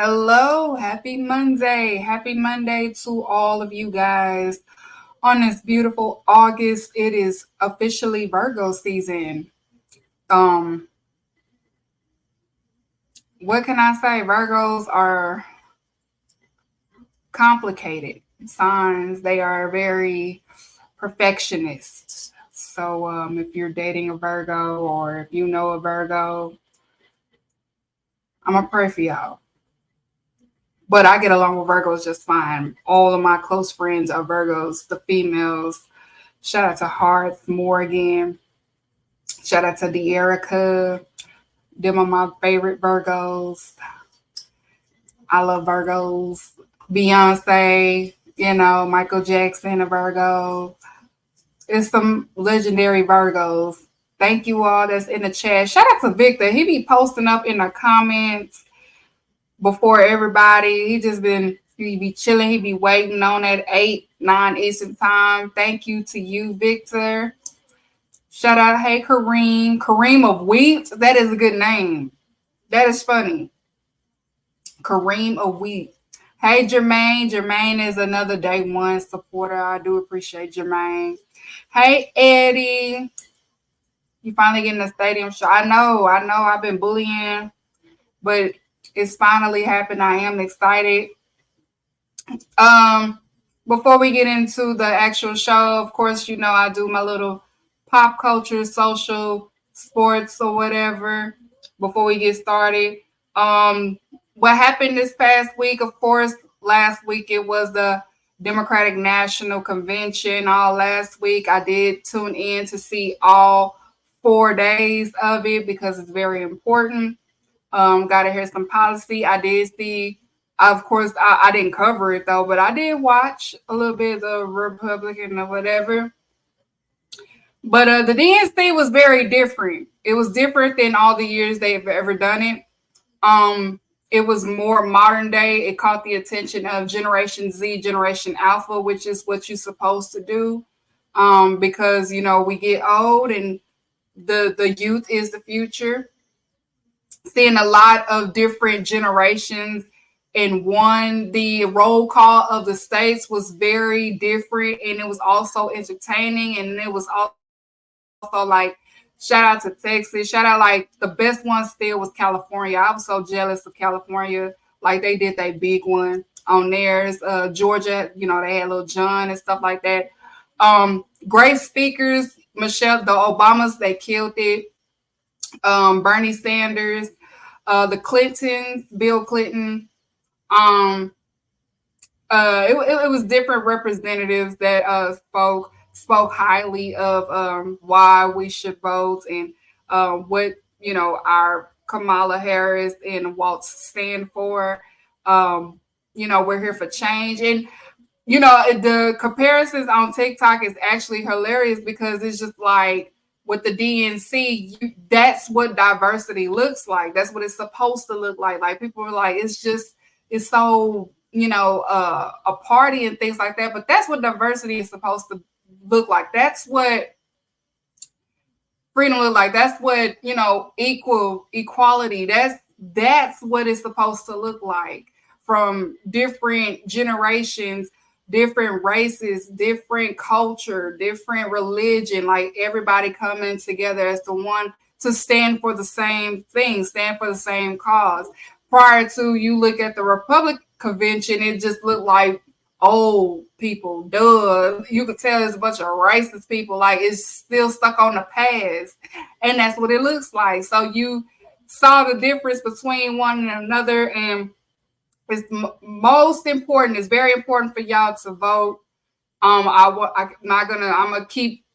Hello, happy Monday. Happy Monday to all of you guys. On this beautiful August, it is officially Virgo season. Um, what can I say? Virgos are complicated signs. They are very perfectionists. So if you're dating a Virgo or if you know a Virgo, I'm gonna pray for y'all. But I get along with Virgos just fine. All of my close friends are Virgos, the females. Shout out to Hearts, Morgan. Shout out to De'Erica. Them are my favorite Virgos. I love Virgos. Beyonce, Michael Jackson, a Virgo. It's some legendary Virgos. Thank you all that's in the chat. Shout out to Victor. He be posting up in the comments before everybody. He be chilling. He be waiting on at 8, 9 Eastern time. Thank you to you, Victor. Shout out, hey, Kareem. Kareem of Wheat. That is a good name. That is funny. Kareem of Wheat. Hey, Jermaine. Jermaine is another day one supporter. I do appreciate Jermaine. Hey, Eddie. You finally getting a stadium show. I know. I've been bullying, but it's finally happened. I am excited. Before we get into the actual show, of course, I do my little pop culture, social, sports, or whatever before we get started. What happened this past week, of course, last week it was the Democratic National Convention. All last week, I did tune in to see all 4 days of it because it's very important. Got to hear some policy. I did see, of course, I didn't cover it though, but I did watch a little bit of Republican or whatever. But the DNC was very different. It was different than all the years they've ever done it. It was more modern day. It caught the attention of Generation Z, Generation Alpha, which is what you're supposed to do. Because, we get old and the youth is the future. Seeing a lot of different generations in one. The roll call of the states was very different, and it was also entertaining, and it was also like, shout out to Texas. Shout out, like, the best one still was California. I was so jealous of California. Like, they did that big one on theirs. Georgia, they had Lil Jon and stuff like that. Great speakers. Michelle, the Obamas, they killed it. Bernie Sanders, the Clintons, Bill Clinton. It was different representatives that spoke highly of why we should vote and what our Kamala Harris and Waltz stand for. We're here for change, and the comparisons on TikTok is actually hilarious because it's just like, with the DNC, that's what diversity looks like. That's what it's supposed to look like. Like, people are like, it's so, a party and things like that. But that's what diversity is supposed to look like. That's what freedom look like. That's what, equality. That's what it's supposed to look like, from different generations, different races, different culture, different religion, like everybody coming together as the one to stand for the same thing, stand for the same cause. Prior to, you look at the Republican convention, it just looked like old people. Duh. You could tell it's a bunch of racist people. Like, it's still stuck on the past. And that's what it looks like. So you saw the difference between one and another, and it's most important. It's very important for y'all to vote. I'm gonna keep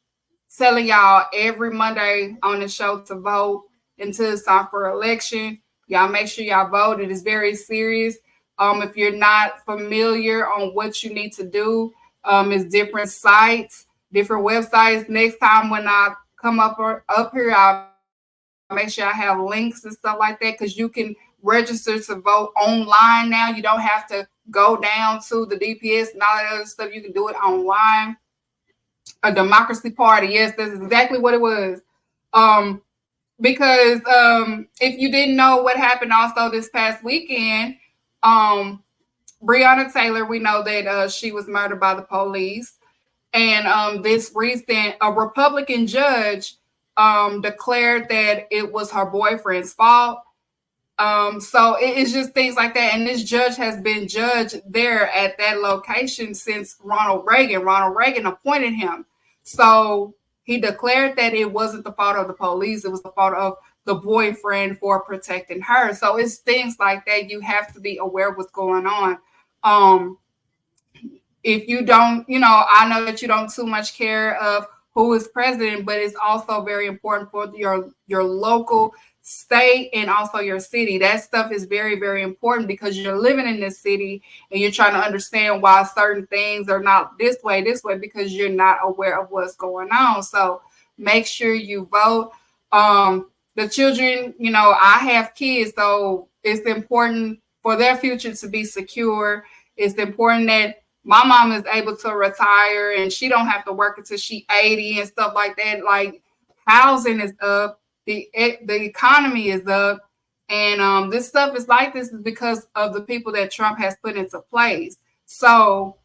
telling y'all every Monday on the show to vote until it's time for election. Y'all make sure y'all vote. It is very serious. If you're not familiar on what you need to do, it's different sites, different websites. Next time when I come up here, I'll make sure I have links and stuff like that, because you can register to vote online now. You don't have to go down to the DPS and all that other stuff. You can do it online. A democracy party. Yes, that's exactly what it was. Because if you didn't know what happened also this past weekend, Breonna Taylor, we know that she was murdered by the police. And this recent, a Republican judge declared that it was her boyfriend's fault. So it's just things like that. And this judge has been judged there at that location since Ronald Reagan. Ronald Reagan appointed him. So he declared that it wasn't the fault of the police. It was the fault of the boyfriend for protecting her. So it's things like that. You have to be aware of what's going on. If you don't, I know that you don't too much care of who is president, but it's also very important for your local state and also your city. That stuff is very, very important because you're living in this city and you're trying to understand why certain things are not this way, because you're not aware of what's going on. So make sure you vote. The children, I have kids, so it's important for their future to be secure. It's important that my mom is able to retire and she don't have to work until she's 80 and stuff like that. Like, housing is up, the economy is up, and this stuff is like this is because of the people that Trump has put into place. So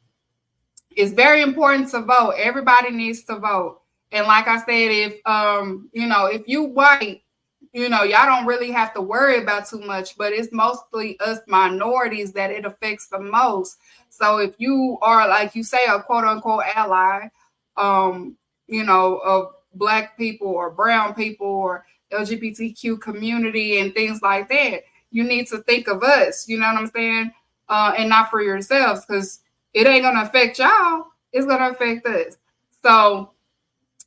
it's very important to vote. Everybody needs to vote. And like I said, if you white, y'all don't really have to worry about too much, but it's mostly us minorities that it affects the most. So if you are, like you say, a quote unquote ally, of Black people or brown people or LGBTQ community and things like that, you need to think of us, you know what I'm saying? And not for yourselves, because it ain't going to affect y'all. It's going to affect us. So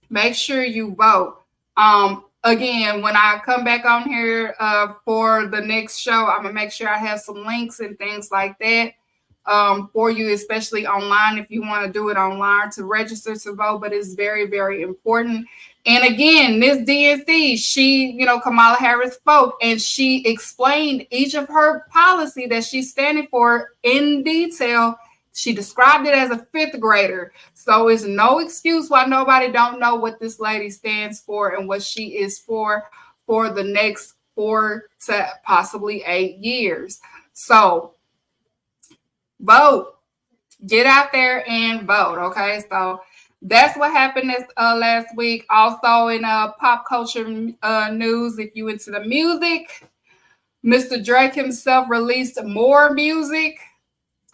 make sure you vote. Again, when I come back on here for the next show, I'm going to make sure I have some links and things like that for you, especially online, if you want to do it online to register to vote. But it's very, very important. And again, Miss DNC, she, Kamala Harris spoke and she explained each of her policy that she's standing for in detail. She described it as a fifth grader. So it's no excuse why nobody don't know what this lady stands for and what she is for the next 4 to possibly 8 years. So vote. Get out there and vote, okay? So that's what happened this last week. Also in pop culture news, if you into the music, Mr. Drake himself released more music.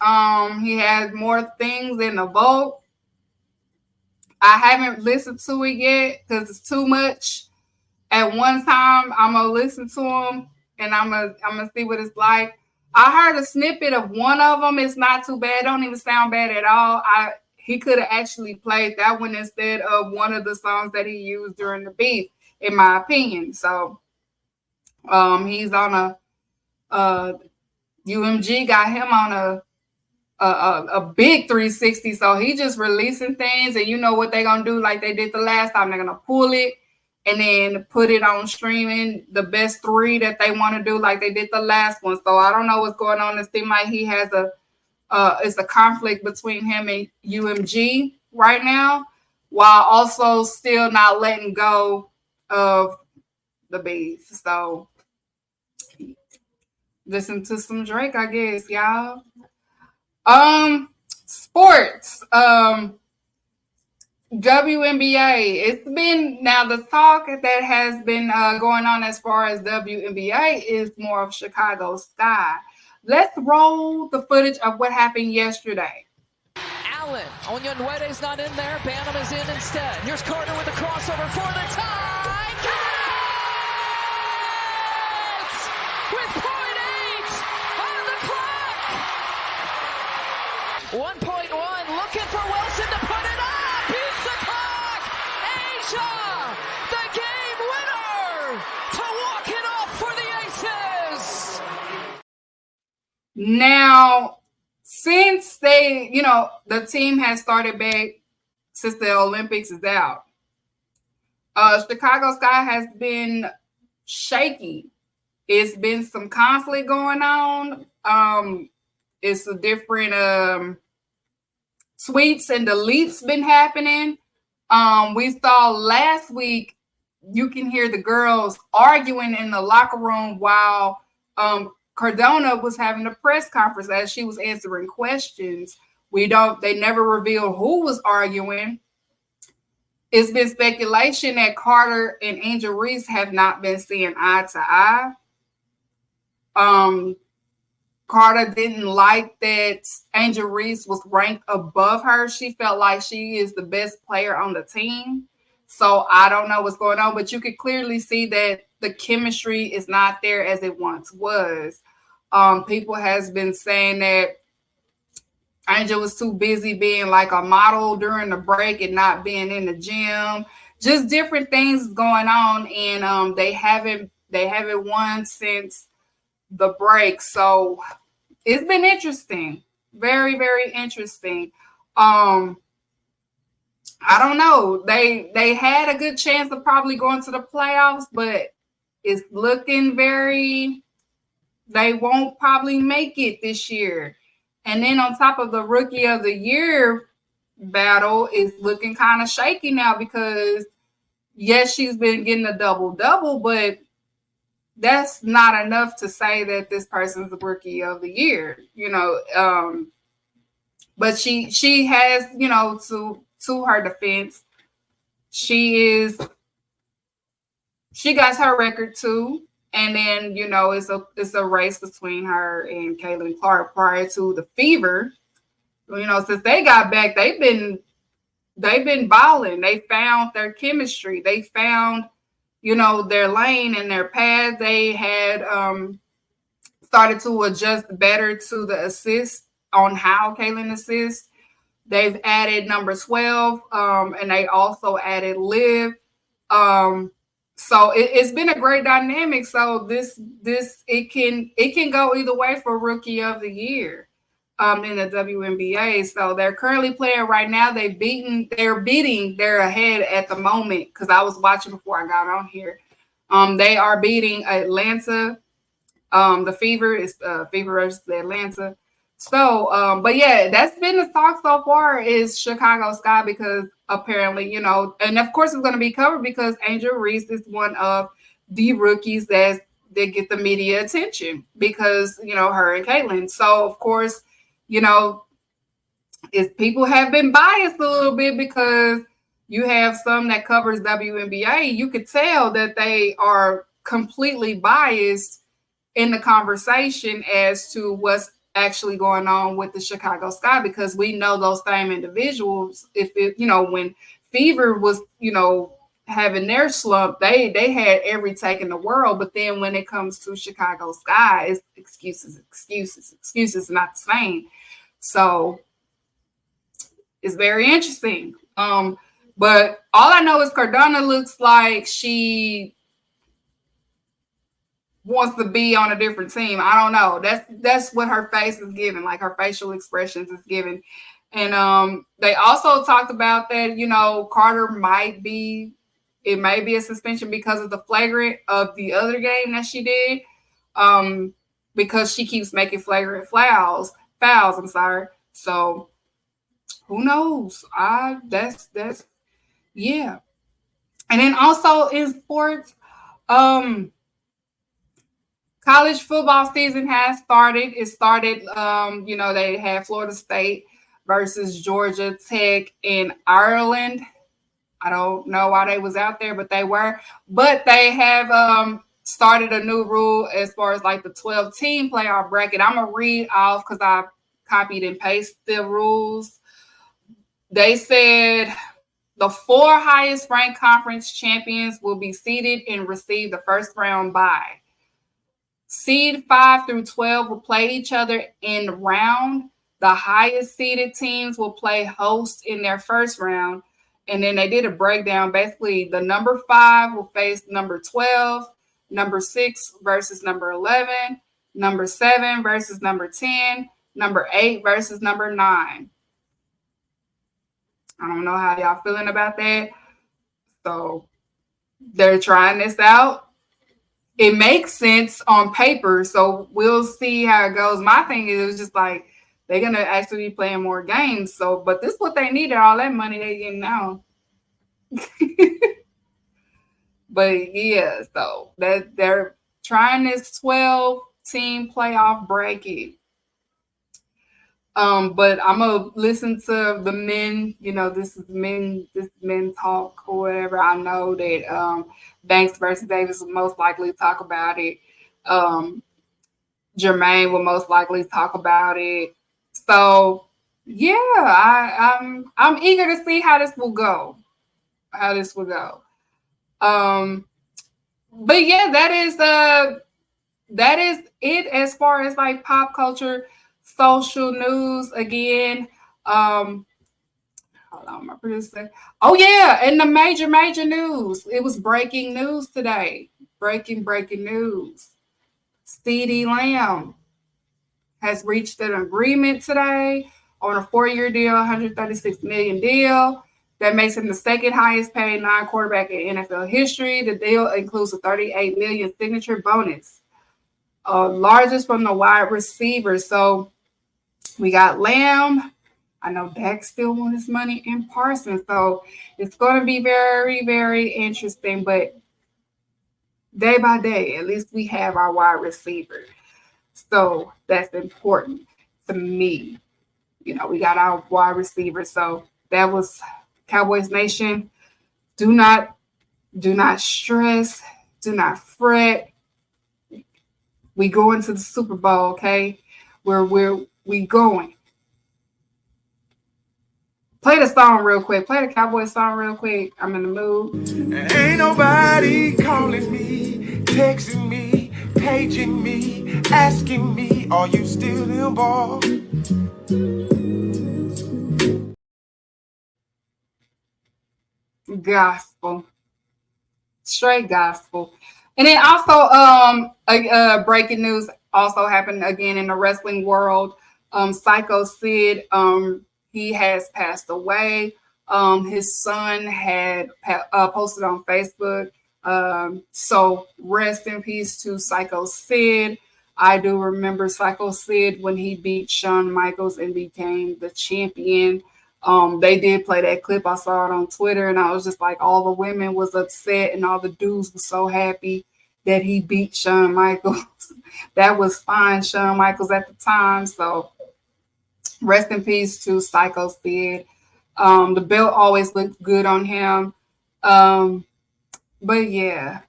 He has more things in the vault. I haven't listened to it yet because it's too much. At one time, I'm gonna listen to him and I'm gonna see what it's like. I heard a snippet of one of them. It's not too bad. Don't even sound bad at all. He could have actually played that one instead of one of the songs that he used during the beef, in my opinion. So, he's on UMG got him on a big 360. So he just releasing things, and you know what they're gonna do, like they did the last time. They're gonna pull it and then put it on streaming, the best 3 that they want to do, like they did the last one. So I don't know what's going on. It seems like he has it's a conflict between him and UMG right now, while also still not letting go of the beef. So listen to some Drake, I guess, y'all. Sports. WNBA. It's been now the talk that has been going on as far as WNBA is more of Chicago Sky. Let's roll the footage of what happened yesterday. Allen, Onyenwede's not in there. Bantam is in instead. Here's Carter with the crossover for the tie. Cats! With 0.8 on the clock. 1.1 looking for Wilson to put it up. Beats the clock. Asia, the game winner to walk it off for the Aces. Now, since they, the team has started back since the Olympics is out, Chicago Sky has been shaky. It's been some conflict going on. It's a different tweets and deletes been happening. We saw last week, you can hear the girls arguing in the locker room while Cardona was having a press conference as she was answering questions. They never revealed who was arguing. It's been speculation that Carter and Angel Reese have not been seeing eye to eye. Carter didn't like that Angel Reese was ranked above her. She felt like she is the best player on the team. So I don't know what's going on, but you could clearly see that the chemistry is not there as it once was. People has been saying that Angel was too busy being like a model during the break and not being in the gym. Just different things going on, and they haven't won since the break. So it's been interesting. Very, very interesting. I don't know. They had a good chance of probably going to the playoffs, but it's looking they won't probably make it this year. And then on top of the Rookie of the Year battle, is looking kind of shaky now because, yes, she's been getting a double-double, but that's not enough to say that this person's the Rookie of the Year, but she has, to her defense, she got her record too. And then, it's a race between her and Caitlin Clark prior to the Fever. Since they got back, they've been balling. They found their chemistry. They found, their lane and their path. They had started to adjust better to the assist on how Caitlin assists. They've added number 12, and they also added Liv. So it's been a great dynamic. So it can go either way for Rookie of the Year in the WNBA. So they're currently playing right now. They're ahead at the moment because I was watching before I got on here. They are beating Atlanta. The Fever is Fever versus Atlanta. So, but yeah, that's been the talk so far is Chicago Sky because apparently, and of course it's going to be covered because Angel Reese is one of the rookies that get the media attention because, her and Caitlin. So, of course, people have been biased a little bit because you have some that covers WNBA. You could tell that they are completely biased in the conversation as to what's actually going on with the Chicago Sky because we know those same individuals. When Fever was, having their slump, they had every take in the world. But then when it comes to Chicago Sky, it's excuses, not the same. So it's very interesting. But all I know is Cardona looks like she wants to be on a different team. I don't know. That's what her face is giving, like her facial expressions is giving. And they also talked about that, Carter may be a suspension because of the flagrant of the other game that she did. Because she keeps making flagrant fouls, I'm sorry. So who knows? Yeah. And then also in sports, college football season has started. It started, they had Florida State versus Georgia Tech in Ireland. I don't know why they was out there, but they were. But they have started a new rule as far as like the 12-team playoff bracket. I'm going to read off because I copied and pasted the rules. They said the 4 highest ranked conference champions will be seeded and receive the first round bye. Seed 5 through 12 will play each other in round. The highest seeded teams will play host in their first round. And then they did a breakdown. Basically, the number 5 will face number 12, number 6 versus number 11, number 7 versus number 10, number 8 versus number 9. I don't know how y'all feeling about that. So they're trying this out. It makes sense on paper, so we'll see how it goes. My thing is just like they're gonna actually be playing more games. So, but this is what they needed, all that money they getting now. But yeah, so that they're trying this 12 team playoff bracket. But I'm gonna listen to the men. This is men talk or whatever. I know that Banks versus Davis will most likely talk about it. Jermaine will most likely talk about it. So yeah, I'm eager to see how this will go. But yeah, that is it as far as like pop culture, social news again. Hold on, my producer. Oh yeah, and the major news. It was breaking news today. Breaking news. CeeDee Lamb has reached an agreement today on a 4-year deal, $136 million deal. That makes him the second highest paid non-quarterback in NFL history. The deal includes a $38 million signature bonus, largest from the wide receiver. So we got Lamb. I know Dak still wants his money in Parsons. So it's going to be very, very interesting. But day by day, at least we have our wide receiver. So that's important to me. We got our wide receiver. So that was Cowboys Nation. Do not stress. Do not fret. We go into the Super Bowl, okay? We going. Play the song real quick. Play the Cowboys song real quick. I'm in the mood. Ain't nobody calling me, texting me, paging me, asking me, are you still involved? Gospel. Straight gospel. And then also breaking news also happened again in the wrestling world. Psycho Sid, he has passed away. His son had posted on Facebook. So rest in peace to Psycho Sid. I do remember Psycho Sid when he beat Shawn Michaels and became the champion. They did play that clip. I saw it on Twitter, and I was just like, all the women was upset, and all the dudes were so happy that he beat Shawn Michaels. That was fine, Shawn Michaels at the time. So rest in peace to Psycho Sid. The belt always looked good on him. But yeah,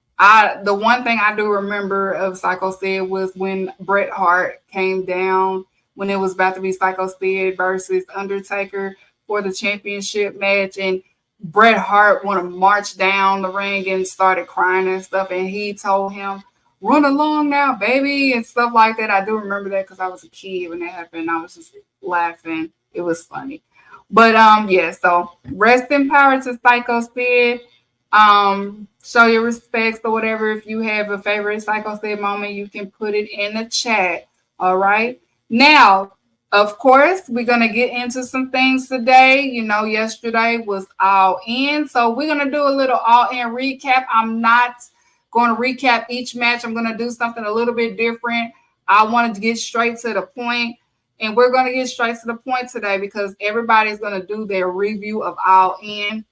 the one thing I do remember of Psycho Sid was when Bret Hart came down when it was about to be Psycho Sid versus Undertaker for the championship match, and Bret Hart want to march down the ring and started crying and stuff, and he told him, "Run along now, baby," and stuff like that. I do remember that because I was a kid when that happened. I was just laughing. It was funny. But yeah, so rest in power to Psycho Sid. Show your respects or whatever. If you have a favorite Psycho Sid moment, you can put it in the chat. All right. Now, of course, we're going to get into some things today. Yesterday was All In. So we're going to do a little All In recap. I'm not going to recap each match. I'm going to do something a little bit different. I wanted to get straight to the point. And we're going to get straight to the point today because everybody's going to do their review of All In.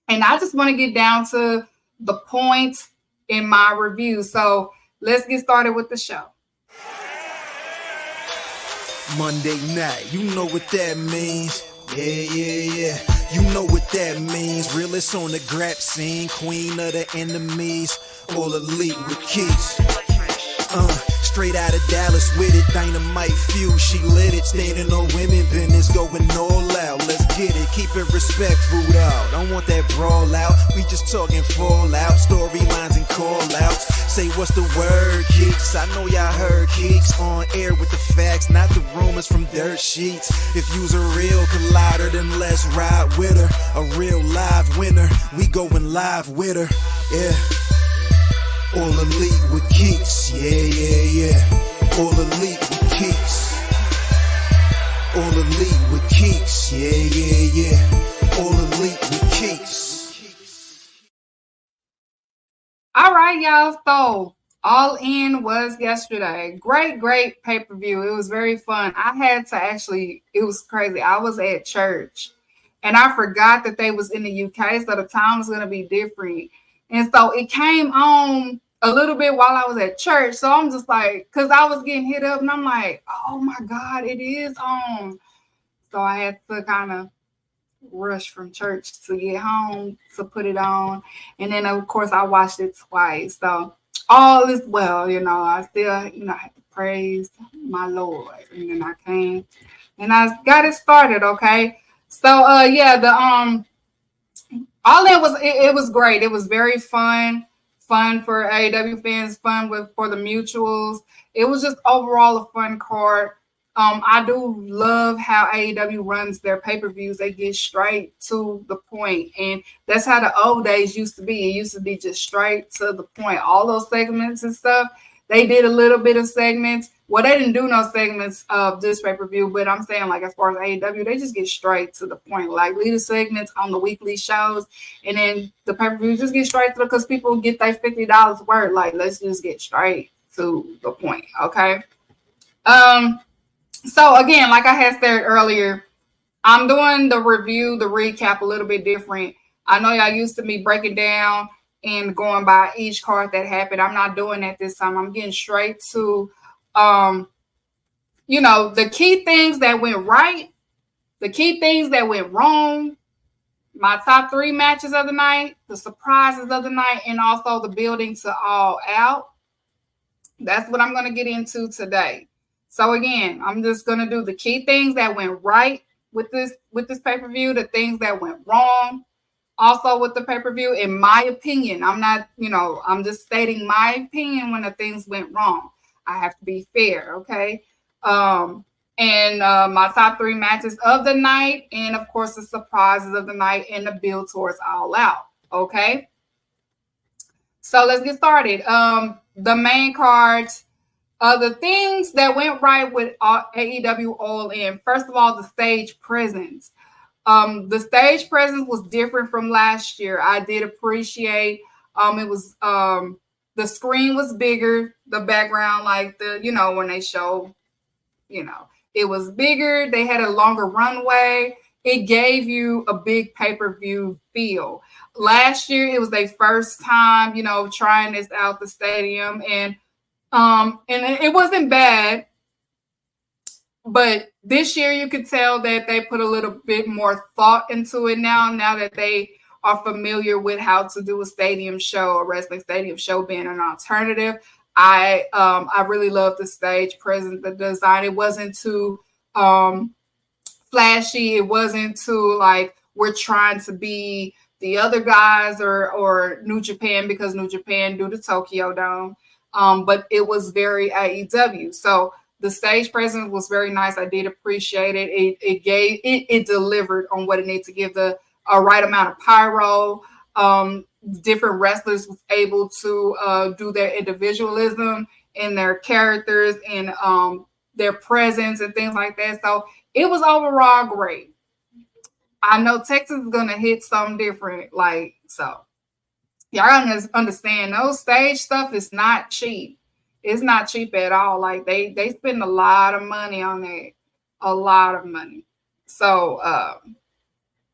And I just want to get down to the points in my review. So let's get started with the show. Monday night, you know what that means. Yeah. You know what that means. Realest on the grab scene, queen of the enemies, all elite with Keeks. Straight out of Dallas with it, dynamite fuse, she lit it. Standing on women business, going all out. Let's get it, keep it respectful out. Don't want that brawl out, we just talking fallout. Storylines and call outs. Say what's the word, Keeks? I know y'all heard Keeks. On air with the facts, not the rumors from dirt sheets. If you's a real collider, then let's ride with her. A real live winner, we going live with her. Yeah. All elite with Keeks, yeah. All elite with Keeks. All elite with Keeks, yeah. All elite with Keeks. All right, y'all. So All In was yesterday. Great pay-per-view. It was very fun. I had to it was crazy. I was at church and I forgot that they was in the UK, so the time was going to be different. And so it came on a little bit while I was at church. So I'm just like, because I was getting hit up and I'm like, oh my God, it is on. So I had to kind of rush from church to get home to put it on. And then, of course, I watched it twice. So all is well, I still, had to praise my Lord. And then I came and I got it started, okay? So, yeah, the All In it was great. It was very fun for AEW fans, fun for the mutuals. It was just overall a fun card. I do love how AEW runs their pay-per-views. They get straight to the point, and that's how the old days used to be. It used to be just straight to the point. All those segments and stuff. They did a little bit of segments. Well, they didn't do no segments of this pay-per-view, but I'm saying, like, as far as AEW, they just get straight to the point. Like, lead the segments on the weekly shows, and then the pay-per-view just get straight to it because people get their $50 worth. Like, let's just get straight to the point, okay? So, again, like I had said earlier, I'm doing the review, the recap a little bit different. I know y'all used to me breaking down and going by each card that happened. I'm not doing that this time. I'm getting straight to, the key things that went right, the key things that went wrong, my top 3 matches of the night, the surprises of the night, and also the building to All Out. That's what I'm going to get into today. So again, I'm just going to do the key things that went right with this pay-per-view, the things that went wrong also with the pay-per-view, in my opinion. I'm not, I'm just stating my opinion when the things went wrong. I have to be fair, okay? And my top 3 matches of the night, and of course the surprises of the night and the build towards All Out, okay? So let's get started. The main cards, the things that went right with AEW All In. First of all, the stage presence. The stage presence was different from last year. I did appreciate it was the screen was bigger, the background, like when they show, it was bigger. They had a longer runway. It gave you a big pay-per-view feel. Last year, it was their first time, trying this out the stadium, and it wasn't bad. But this year, you could tell that they put a little bit more thought into it now that they are familiar with how to do a stadium show, a wrestling stadium show being an alternative. I really love the stage presence, the design. It wasn't too flashy. It wasn't too like we're trying to be the other guys or New Japan, because New Japan do the Tokyo Dome. But it was very AEW. So the stage presence was very nice. I did appreciate it. It delivered on what it needed to give, the right amount of pyro. Different wrestlers was able to do their individualism in their characters and their presence and things like that. So it was overall great. I know Texas is gonna hit something different, so. Y'all gotta understand, those stage stuff is not cheap. It's not cheap at all. Like they spend a lot of money on that, a lot of money. So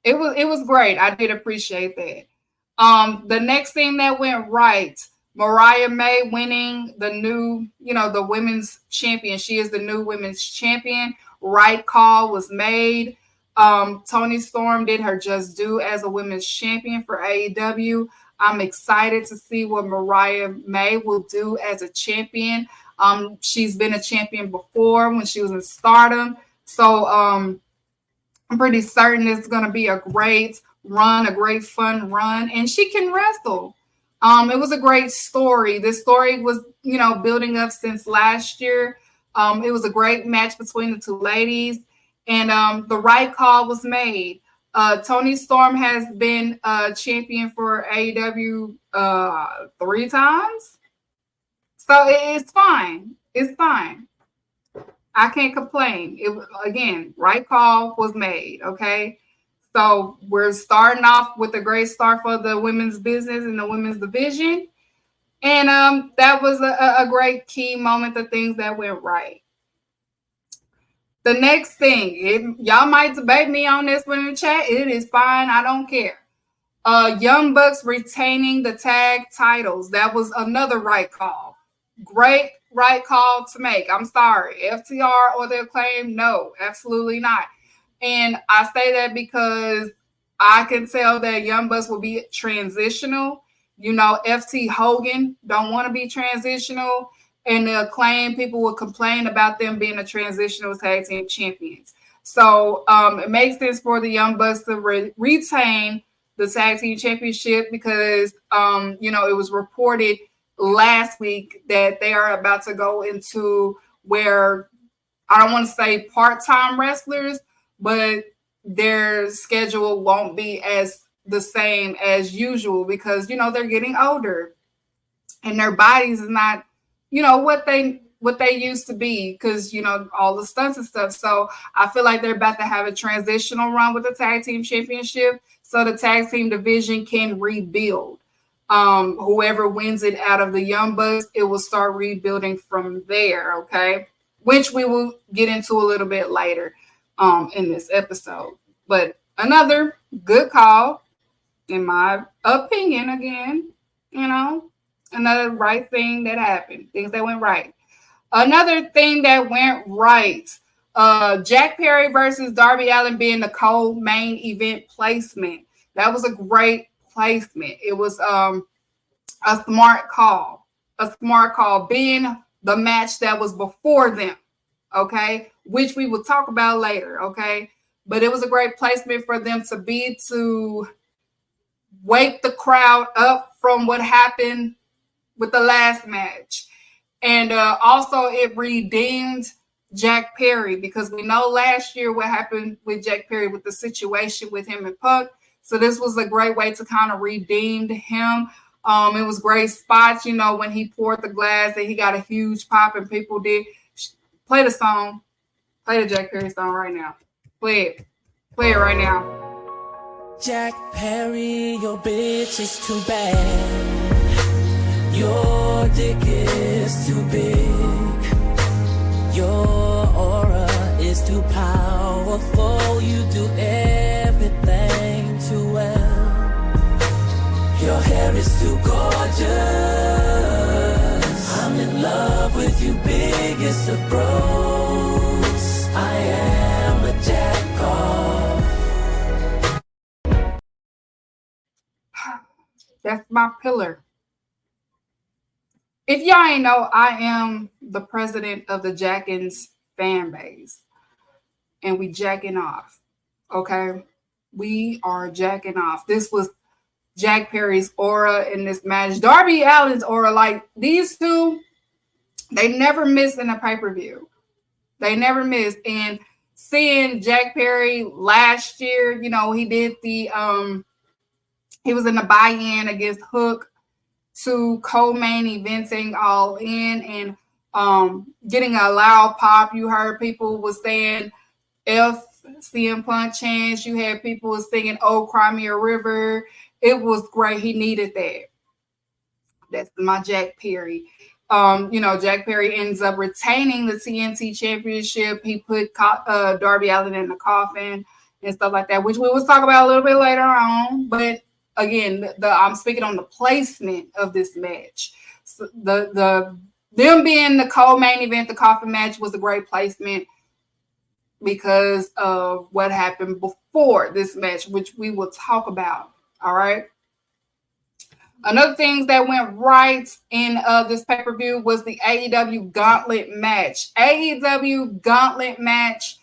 it was great. I did appreciate that. The next thing that went right, Mariah May winning the new, the women's champion. She is the new women's champion. Right call was made. Toni Storm did her just due as a women's champion for AEW. I'm excited to see what Mariah May will do as a champion. She's been a champion before when she was in Stardom. So I'm pretty certain it's going to be a great run, a great fun run. And she can wrestle. It was a great story. This story was, building up since last year. It was a great match between the two ladies. And the right call was made. Toni Storm has been champion for AEW 3 times. So it's fine. It's fine. I can't complain. Again, right call was made, okay? So we're starting off with a great start for the women's business and the women's division. And that was a great key moment, the things that went right. The next thing, y'all might debate me on this one in the chat. It is fine. I don't care. Young Bucks retaining the tag titles. That was another right call. Great right call to make. I'm sorry. FTR or their claim? No, absolutely not. And I say that because I can tell that Young Bucks will be transitional. You know, FT Hogan don't want to be transitional. And the Acclaim people will complain about them being a transitional tag team champions. So it makes sense for the Young Bucks to retain the tag team championship because, you know, it was reported last week that they are about to go into where I don't want to say part-time wrestlers, but their schedule won't be as the same as usual because, you know, they're getting older and their bodies is not, you know, what they used to be because, you know, all the stunts and stuff. So I feel like they're about to have a transitional run with the tag team championship so the tag team division can rebuild. Whoever wins it out of the Young Bucks, it will start rebuilding from there, okay? Which we will get into a little bit later in this episode. But another good call, in my opinion, again, you know, another right thing that happened, things that went right. Another thing that went right, Jack Perry versus Darby Allin being the co-main event placement. That was a great placement. It was a smart call. A smart call being the match that was before them, okay, which we will talk about later, okay? But it was a great placement for them to wake the crowd up from what happened with the last match. And also it redeemed Jack Perry because we know last year what happened with Jack Perry with the situation with him and Punk. So this was a great way to kind of redeem him. It was great spots, you know, when he poured the glass that he got a huge pop and people did. Play the song. Play the Jack Perry song right now. Play it. Play it right now. Jack Perry, your bitch is too bad. Your dick is too big. Your aura is too powerful. You do everything too well. Your hair is too gorgeous. I'm in love with you, biggest of bros. I am a jack off. That's my pillar. If y'all ain't know, I am the president of the Jackins fan base. And we jacking off. Okay? We are jacking off. This was Jack Perry's aura in this match. Darby Allin's aura, like these two, they never miss in a pay-per-view. They never miss. And seeing Jack Perry last year, you know, he did the he was in the buy-in against Hook to co-main eventing All In and getting a loud pop. You heard people was saying F CM Punk chants. You had people singing "Oh Cry Me a River." It was great. He needed that. That's my Jack Perry. You know, Jack Perry ends up retaining the TNT Championship. He put Darby Allin in the coffin and stuff like that, which we will talk about a little bit later on. But again, I'm speaking on the placement of this match. So them being the co-main event, the coffin match was a great placement because of what happened before this match, which we will talk about. All right. Another thing that went right in this pay-per-view was the AEW Gauntlet match. AEW Gauntlet match.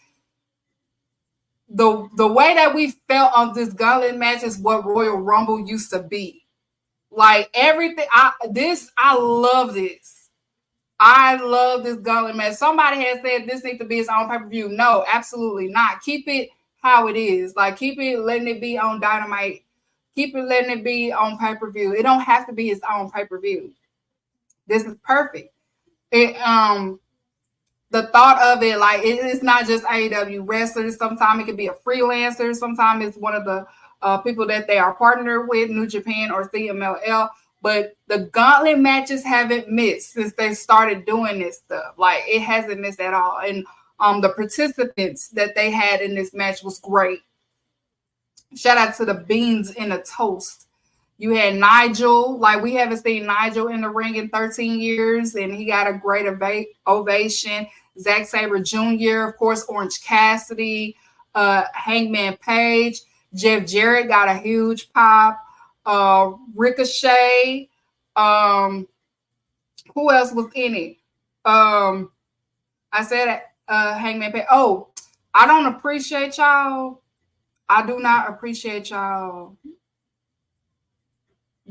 The way that we felt on this Gauntlet match is what Royal Rumble used to be. Like everything. I love this. I love this Gauntlet match. Somebody has said this needs to be its own pay-per-view. No, absolutely not. Keep it how it is. Like keep it, letting it be on Dynamite. Keep it, letting it be on pay-per-view. It don't have to be its own pay-per-view. This is perfect. The thought of it, like it's not just AEW wrestlers. Sometimes it could be a freelancer. Sometimes it's one of the people that they are partnered with, New Japan or CMLL. But the Gauntlet matches haven't missed since they started doing this stuff. Like it hasn't missed at all. And the participants that they had in this match was great. Shout out to the beans in the toast. You had Nigel, like we haven't seen Nigel in the ring in 13 years, and he got a great ovation. Zack Sabre Jr., of course, Orange Cassidy, Hangman Page, Jeff Jarrett got a huge pop. Ricochet, who else was in it? I said Hangman Page. Oh, I don't appreciate y'all. I do not appreciate y'all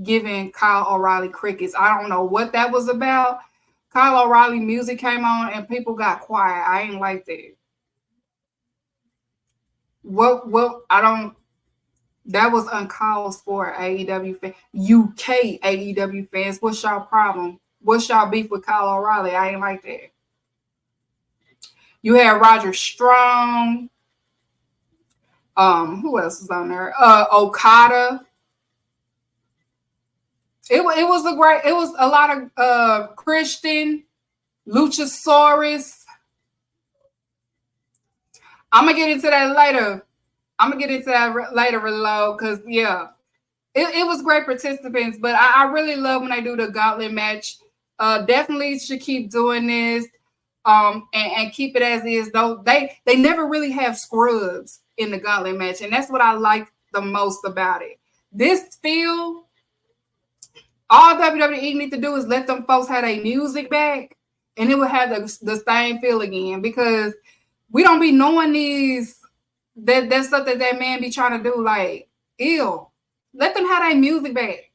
giving Kyle O'Reilly crickets. I don't know what that was about. Kyle O'Reilly music came on and people got quiet. I ain't like that. That was uncalled for AEW fans. UK AEW fans. What's y'all problem? What's y'all beef with Kyle O'Reilly? I ain't like that. You had Roger Strong. Who else is on there? Okada. It was a lot of Christian, Luchasaurus. I'm gonna get into that later. Reload, because yeah, it was great participants, but I really love when they do the gauntlet match. Definitely should keep doing this, and keep it as is. Though they never really have scrubs in the gauntlet match, and that's what I like the most about it. This feel, all WWE need to do is let them folks have their music back, and it will have the same feel again, because we don't be knowing these. That stuff that man be trying to do, like, ew. Let them have their music back.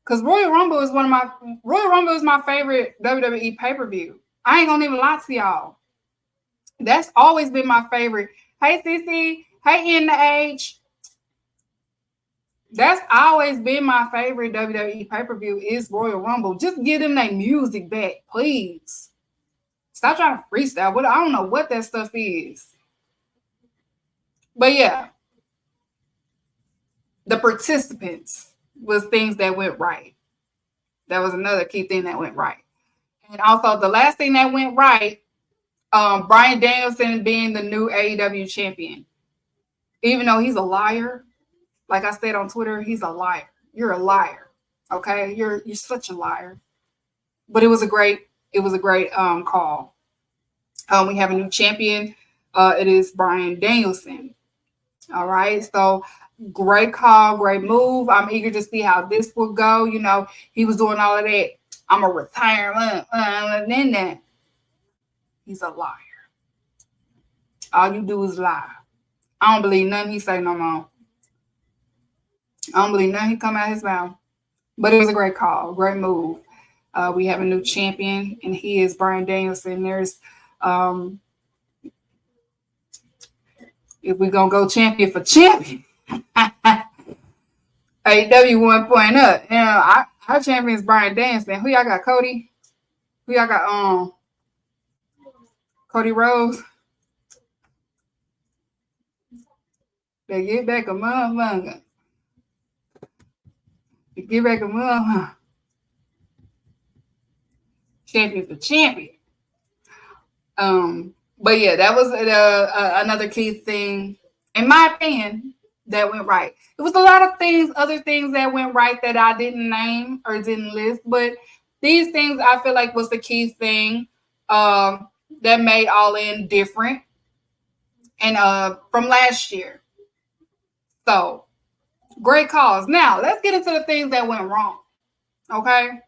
Because Royal Rumble is my favorite WWE pay-per-view. I ain't gonna even lie to y'all. That's always been my favorite. Hey, CC. Hey, NH. That's always been my favorite WWE pay-per-view is Royal Rumble. Just give them their music back, please. Stop trying to freestyle. I don't know what that stuff is. But yeah, the participants was things that went right. That was another key thing that went right. And also the last thing that went right, Bryan Danielson being the new AEW champion. Even though he's a liar, like I said on Twitter, he's a liar. You're a liar. Okay? You're such a liar. But it was a great call. We have a new champion. It is Bryan Danielson. All right. So great call, great move. I'm eager to see how this will go. You know, he was doing all of that. I'm a retirement. And then that. He's a liar. All you do is lie. I don't believe nothing he say no more. I don't believe nothing he come out his mouth. But it was a great call, great move. We have a new champion, and he is Bryan Danielson. There's, if we're going to go champion for champion, AEW 1 point up. You know, our champion is Bryan Danielson. Who y'all got, Cody? Who y'all got, Cody Rhodes? They get back a motherfucker. They get back a motherfucker. Champion for champion. But yeah, that was another key thing, in my opinion, that went right. It was a lot of things, other things that went right that I didn't name or didn't list, but these things I feel like was the key thing that made All In different and from last year. So great calls. Now let's get into the things that went wrong. Okay.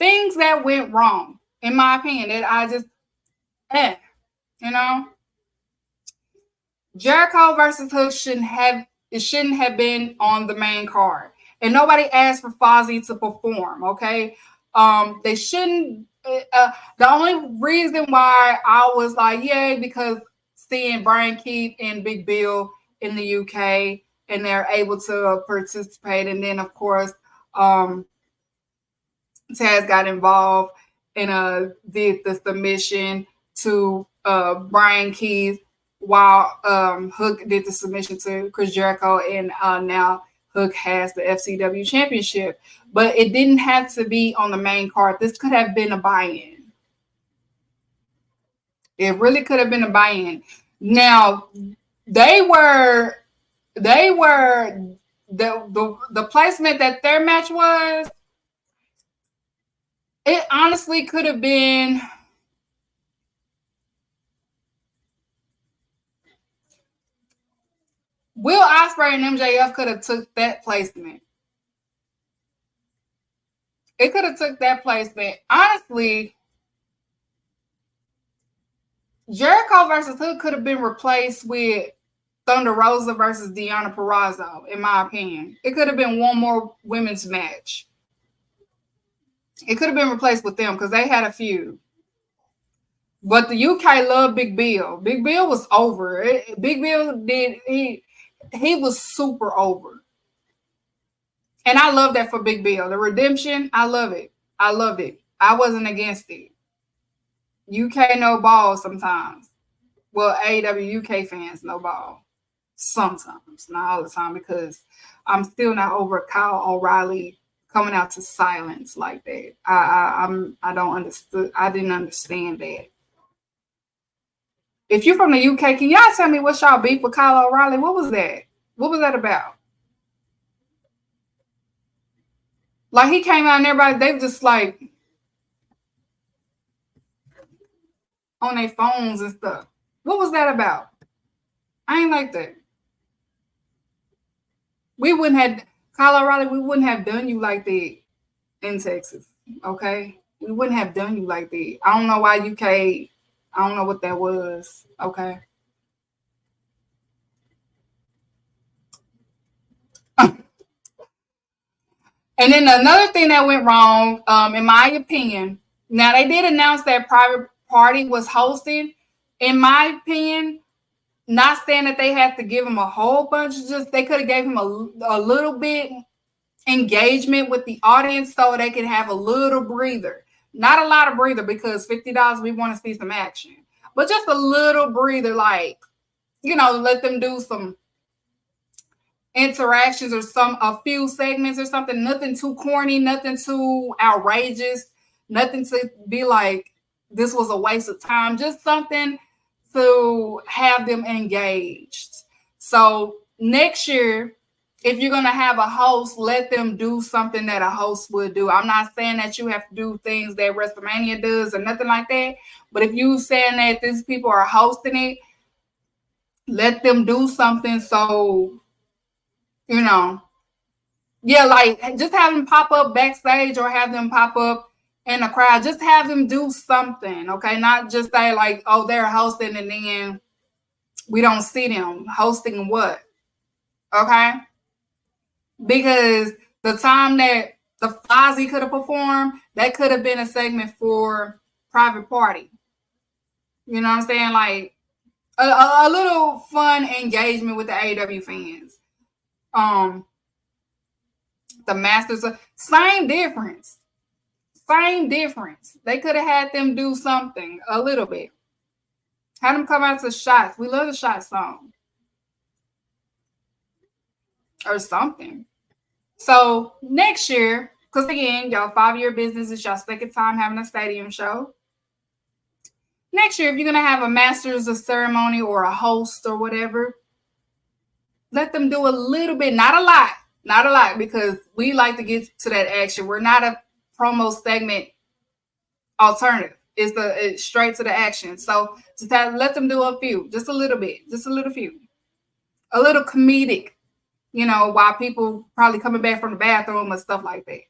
Things that went wrong, in my opinion, that I just, you know, Jericho versus Hook shouldn't have been on the main card, and nobody asked for Fozzy to perform. Okay, they shouldn't. The only reason why I was like, yay, because seeing Brian Keith and Big Bill in the UK, and they're able to participate, and then of course, Taz got involved and did the submission to Brian Keith while Hook did the submission to Chris Jericho, and now Hook has the FCW championship. But it didn't have to be on the main card. This could have been a buy-in. It really could have been a buy-in. Now, they were the placement that their match was. It honestly could have been. Will Ospreay and MJF could have took that placement. It could have took that placement. Honestly, Jericho versus Hook could have been replaced with Thunder Rosa versus Deonna Purrazzo, in my opinion. It could have been one more women's match. It could have been replaced with them because they had a feud. But the UK loved Big Bill. Big Bill was over. Big Bill he was super over. And I love that for Big Bill. The redemption, I love it. I loved it. I wasn't against it. UK no ball sometimes. Well, AEW UK fans no ball. Sometimes, not all the time, because I'm still not over Kyle O'Reilly coming out to silence like that. I didn't understand that. If you're from the UK, can y'all tell me what's y'all beef with Kyle O'Reilly? What was that? What was that about? Like, he came out and everybody, they were just like on their phones and stuff. What was that about? I ain't like that. We wouldn't have, Kyle O'Reilly, we wouldn't have done you like that in Texas, okay? We wouldn't have done you like that. I don't know why UK, I don't know what that was, okay? And then another thing that went wrong, in my opinion, now they did announce that Private Party was hosting. In my opinion, not saying that they had to give him a whole bunch, just they could have gave him a little bit engagement with the audience so they could have a little breather. Not a lot of breather, because $50, we want to see some action. But just a little breather, like, let them do some interactions or a few segments or something. Nothing too corny, nothing too outrageous, nothing to be like, this was a waste of time. Just something to have them engaged. So next year, if you're going to have a host, let them do something that a host would do. I'm not saying that you have to do things that WrestleMania does or nothing like that. But if you're saying that these people are hosting it, let them do something. So, like, just have them pop up backstage or have them pop up in the crowd. Just have them do something, okay? Not just say like, oh, they're hosting and then we don't see them hosting what, okay? Because the time that the Fozzy could have performed, that could have been a segment for Private Party. You know what I'm saying? Like a little fun engagement with the AEW fans. The Masters, same difference. They could have had them do something a little bit. Had them come out to shots. We love the shot song. Or something. So next year, because again, y'all 5-year business is y'all second time having a stadium show. Next year, if you're going to have a Masters of Ceremony or a host or whatever, let them do a little bit, not a lot, because we like to get to that action. We're not a promo segment alternative. It's straight to the action. So just let them do a few, just a little bit, just a little few. A little comedic, while people probably coming back from the bathroom and stuff like that.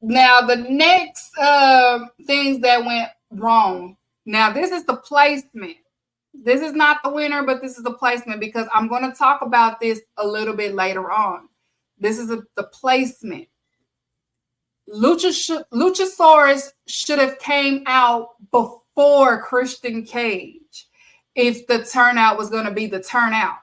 Now the next things that went wrong. Now this is the placement. This is not the winner, but this is the placement, because I'm going to talk about this a little bit later on. This is the placement. Luchasaurus should have came out before Christian Cage if the turnout was going to be the turnout.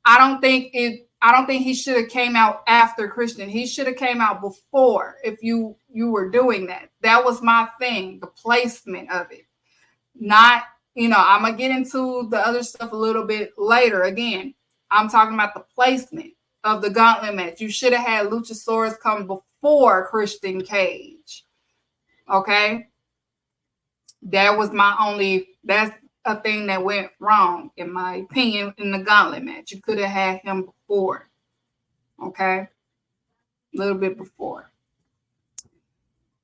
I don't think he should have came out after Christian. He should have came out before if you were doing that. That was my thing, the placement of it. Not, I'm going to get into the other stuff a little bit later. Again, I'm talking about the placement of the gauntlet match. You should have had Luchasaurus come before Christian Cage. Okay? That's a thing that went wrong, in my opinion, in the gauntlet match. You could have had him before. Okay? A little bit before.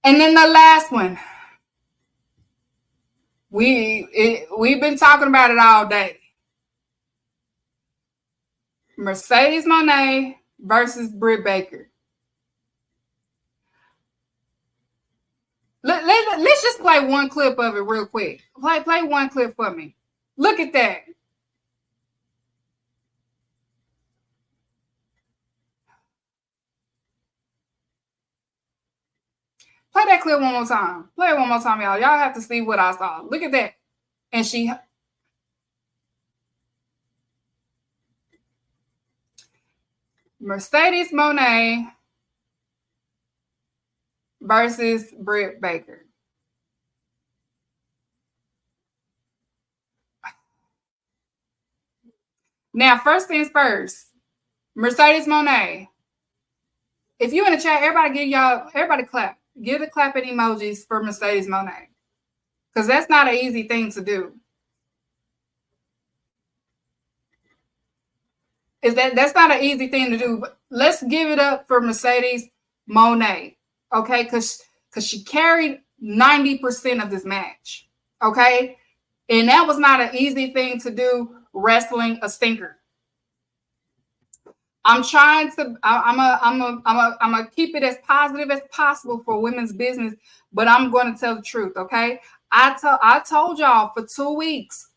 And then the last one. We've been talking about it all day. Mercedes Moné versus Britt Baker. Let's just play one clip of it real quick. Play one clip for me. Look at that. Play that clip one more time. Play it one more time, y'all. Y'all have to see what I saw. Look at that. And Mercedes Moné versus Britt Baker. Now, first things first, Mercedes Moné. If you in the chat, everybody clap. Give the clapping emojis for Mercedes Moné. Because that's not an easy thing to do. That's not an easy thing to do. But let's give it up for Mercedes Moné. Okay? Because she carried 90% of this match. Okay? And that was not an easy thing to do, wrestling a stinker. I'm trying to. I'm gonna keep it as positive as possible for women's business, but I'm going to tell the truth. Okay, I told y'all for 2 weeks.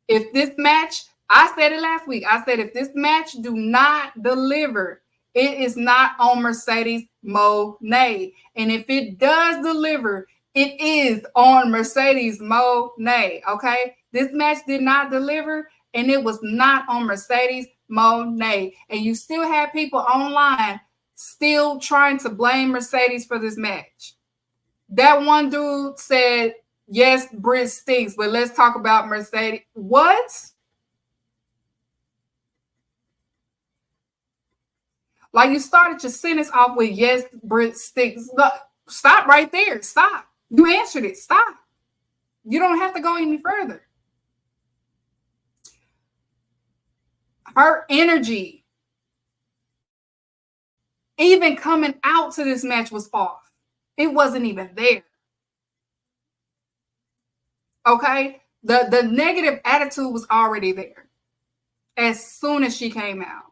If this match, I said it last week. I said if this match do not deliver, it is not on Mercedes Moné, and if it does deliver, it is on Mercedes Moné. Okay, this match did not deliver, and it was not on Mercedes Moné. And you still have people online still trying to blame Mercedes for this match. That one dude said, yes, Britt stinks, but let's talk about Mercedes. What? Like, you started your sentence off with, yes, Britt stinks. Look, stop right there. Stop. You answered it. Stop. You don't have to go any further. Her energy, even coming out to this match, was off. It wasn't even there. Okay? The negative attitude was already there as soon as she came out.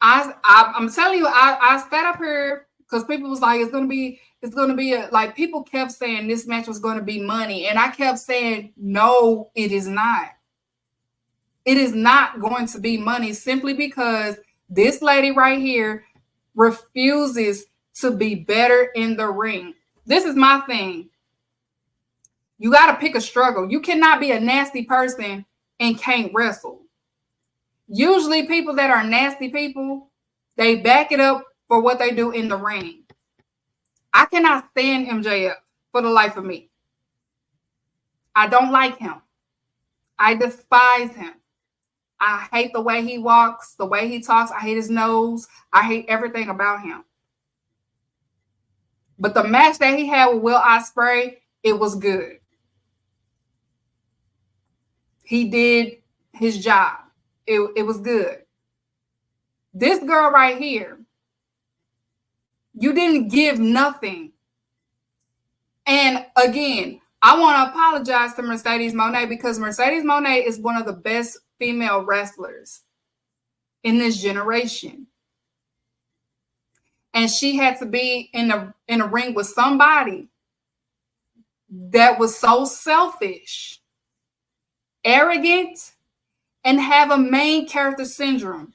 I'm telling you, I sat up here because people was like, it's gonna be like, people kept saying this match was going to be money, and I kept saying, no, it is not. It is not going to be money, simply because this lady right here refuses to be better in the ring. This is my thing. You got to pick a struggle. You cannot be a nasty person and can't wrestle. Usually people that are nasty people, they back it up for what they do in the ring. I cannot stand MJF for the life of me. I don't like him. I despise him. I hate the way he walks, the way he talks. I hate his nose. I hate everything about him. But the match that he had with Will Ospreay, it was good. He did his job. It was good. This girl right here, you didn't give nothing. And again, I want to apologize to Mercedes Moné, because Mercedes Moné is one of the best female wrestlers in this generation. And she had to be in a ring with somebody that was so selfish, arrogant, and have a main character syndrome.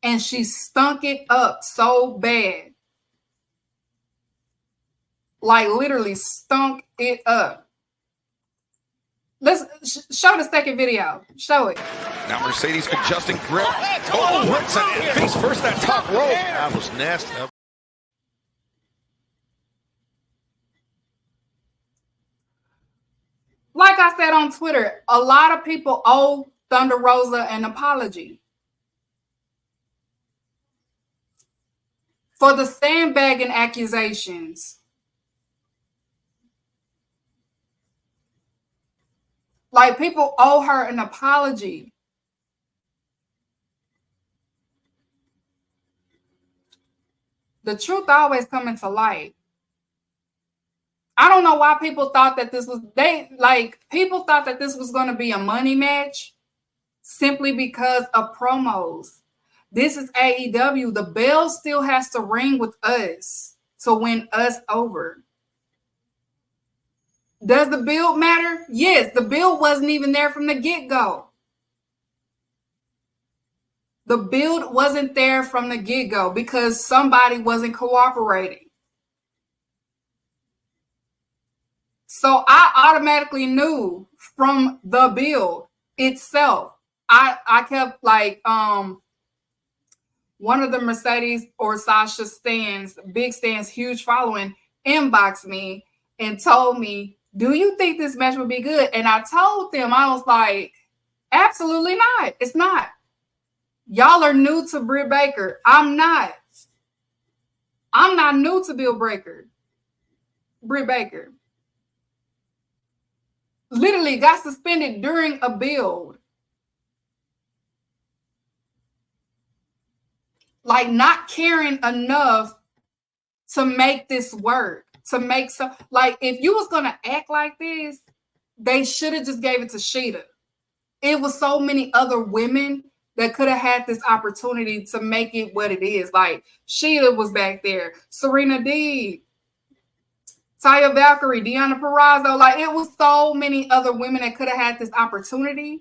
And she stunk it up so bad. Like, literally stunk it up. Let's show the second video. Show it. Now Mercedes adjusting grip. Oh, what's that? Face first, that top rope. That was nasty. Like I said on Twitter, a lot of people owe Thunder Rosa an apology. for the sandbagging accusations. Like, people owe her an apology. The truth always comes to light. I don't know why people thought that this was people thought that this was going to be a money match simply because of promos. This is AEW. The bell still has to ring with us to win us over. Does the build matter? Yes, the build wasn't even there from the get-go. The build wasn't there from the get-go because somebody wasn't cooperating. So I automatically knew from the build itself. I kept one of the Mercedes or Sasha stands, big stands, huge following, inboxed me and told me, do you think this match would be good? And I told them, I was like, absolutely not. It's not. Y'all are new to Britt Baker. I'm not. I'm not new to Britt Baker. Literally got suspended during a build. Like, not caring enough to make this work. To make some, like, if you was gonna act like this, they should have just gave it to Sheeta. It was so many other women that could have had this opportunity to make it what it is. Like, Sheeta was back there, Serena Deeb, Taya Valkyrie, Deonna Purrazzo. Like, it was so many other women that could have had this opportunity.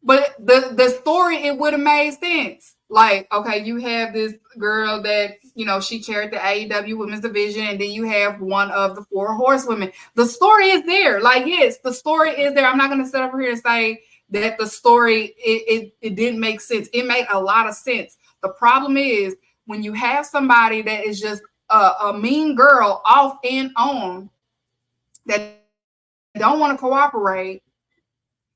But the story, it would have made sense. Like, okay, you have this girl that, you know, she carried the AEW women's division, and then you have one of the 4 horsewomen. The story is there. Like, yes, the story is there. I'm not going to sit up here and say that the story, it didn't make sense. It made a lot of sense. The problem is when you have somebody that is just a mean girl off and on, that don't want to cooperate,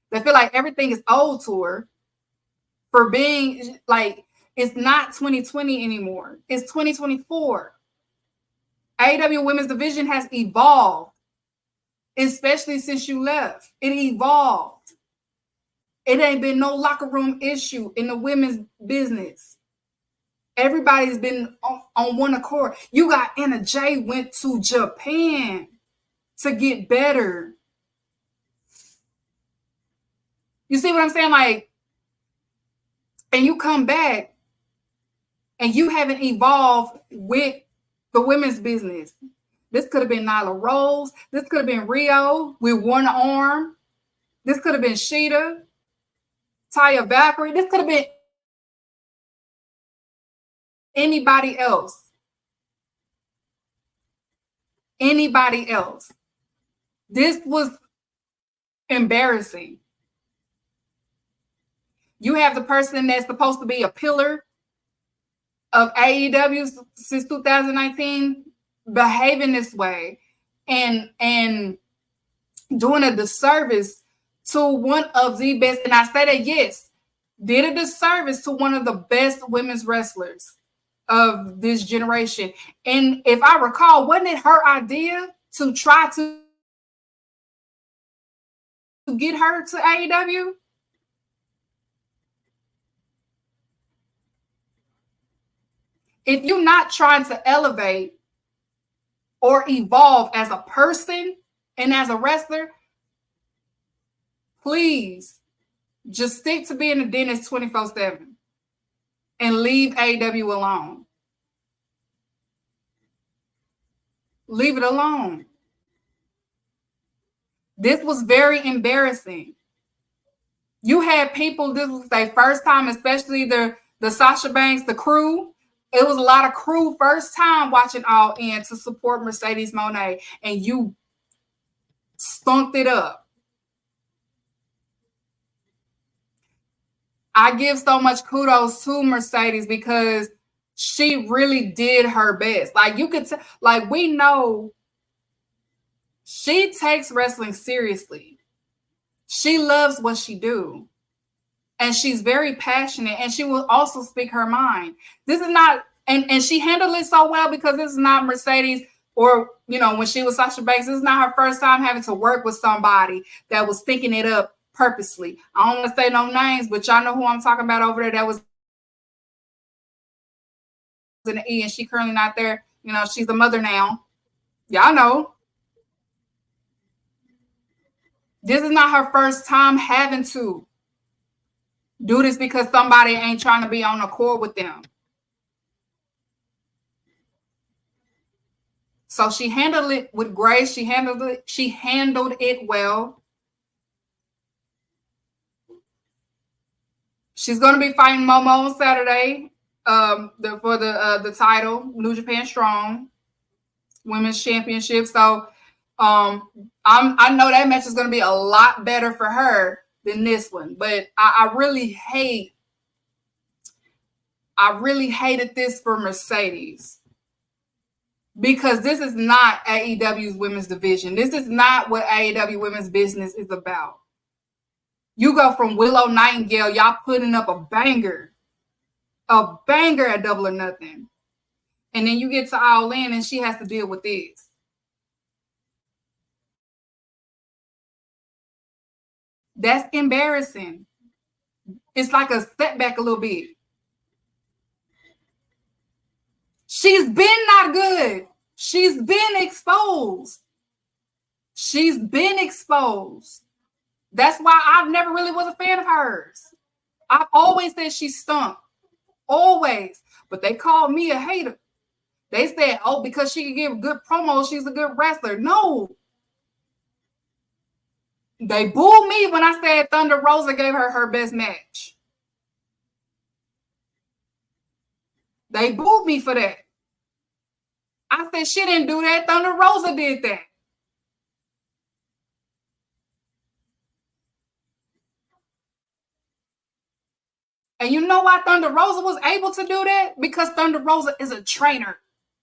that feel like everything is owed to her for being like, it's not 2020 anymore. It's 2024. AEW Women's Division has evolved, especially since you left. It evolved. It ain't been no locker room issue in the women's business. Everybody's been on one accord. You got Anna Jay went to Japan to get better. You see what I'm saying? Like, and you come back and you haven't evolved with the women's business. This could have been Nyla Rose. This could have been Rio with one arm. This could have been Sheeta, Taya Valkyrie. This could have been anybody else. Anybody else. This was embarrassing. You have the person that's supposed to be a pillar of AEW since 2019 behaving this way and doing a disservice to one of the best, and I say that, yes, did a disservice to one of the best women's wrestlers of this generation. And if I recall, wasn't it her idea to try to get her to AEW? If you're not trying to elevate or evolve as a person and as a wrestler, please just stick to being a dentist 24/7 and leave AEW alone. Leave it alone. This was very embarrassing. You had people, this was their first time, especially the Sasha Banks, the crew. It was a lot of crew first time watching All In to support Mercedes Moné, and you spunked it up. I give so much kudos to Mercedes because she really did her best. Like, you could like, we know she takes wrestling seriously. She loves what she do. and she's very passionate, and she will also speak her mind. This is not, and she handled it so well because this is not Mercedes, or, you know, when she was Sasha Banks, this is not her first time having to work with somebody that was thinking it up purposely. I don't want to say no names, but y'all know who I'm talking about over there. That was an E, and she currently not there. You know, she's a mother now. Y'all know. This is not her first time having to do this because somebody ain't trying to be on accord with them. So she handled it with grace. She handled it well. She's going to be fighting Momo on Saturday for the title, New Japan Strong Women's Championship. So I know that match is going to be a lot better for her than this one. But I really hated this for Mercedes, because this is not AEW's women's division. This is not what AEW women's business is about. You go from Willow Nightingale, y'all putting up a banger at Double or Nothing. And then you get to All In and she has to deal with this. That's embarrassing. It's like a setback a little bit. She's been not good. She's been exposed. She's been exposed. That's why I've never really was a fan of hers. I've always said she stunk. Always. But they called me a hater. They said, oh, because she can give good promos, she's a good wrestler. No. They booed me when I said Thunder Rosa gave her her best match. They booed me for that. I said she didn't do that. Thunder Rosa did that. And you know why Thunder Rosa was able to do that? Because Thunder Rosa is a trainer.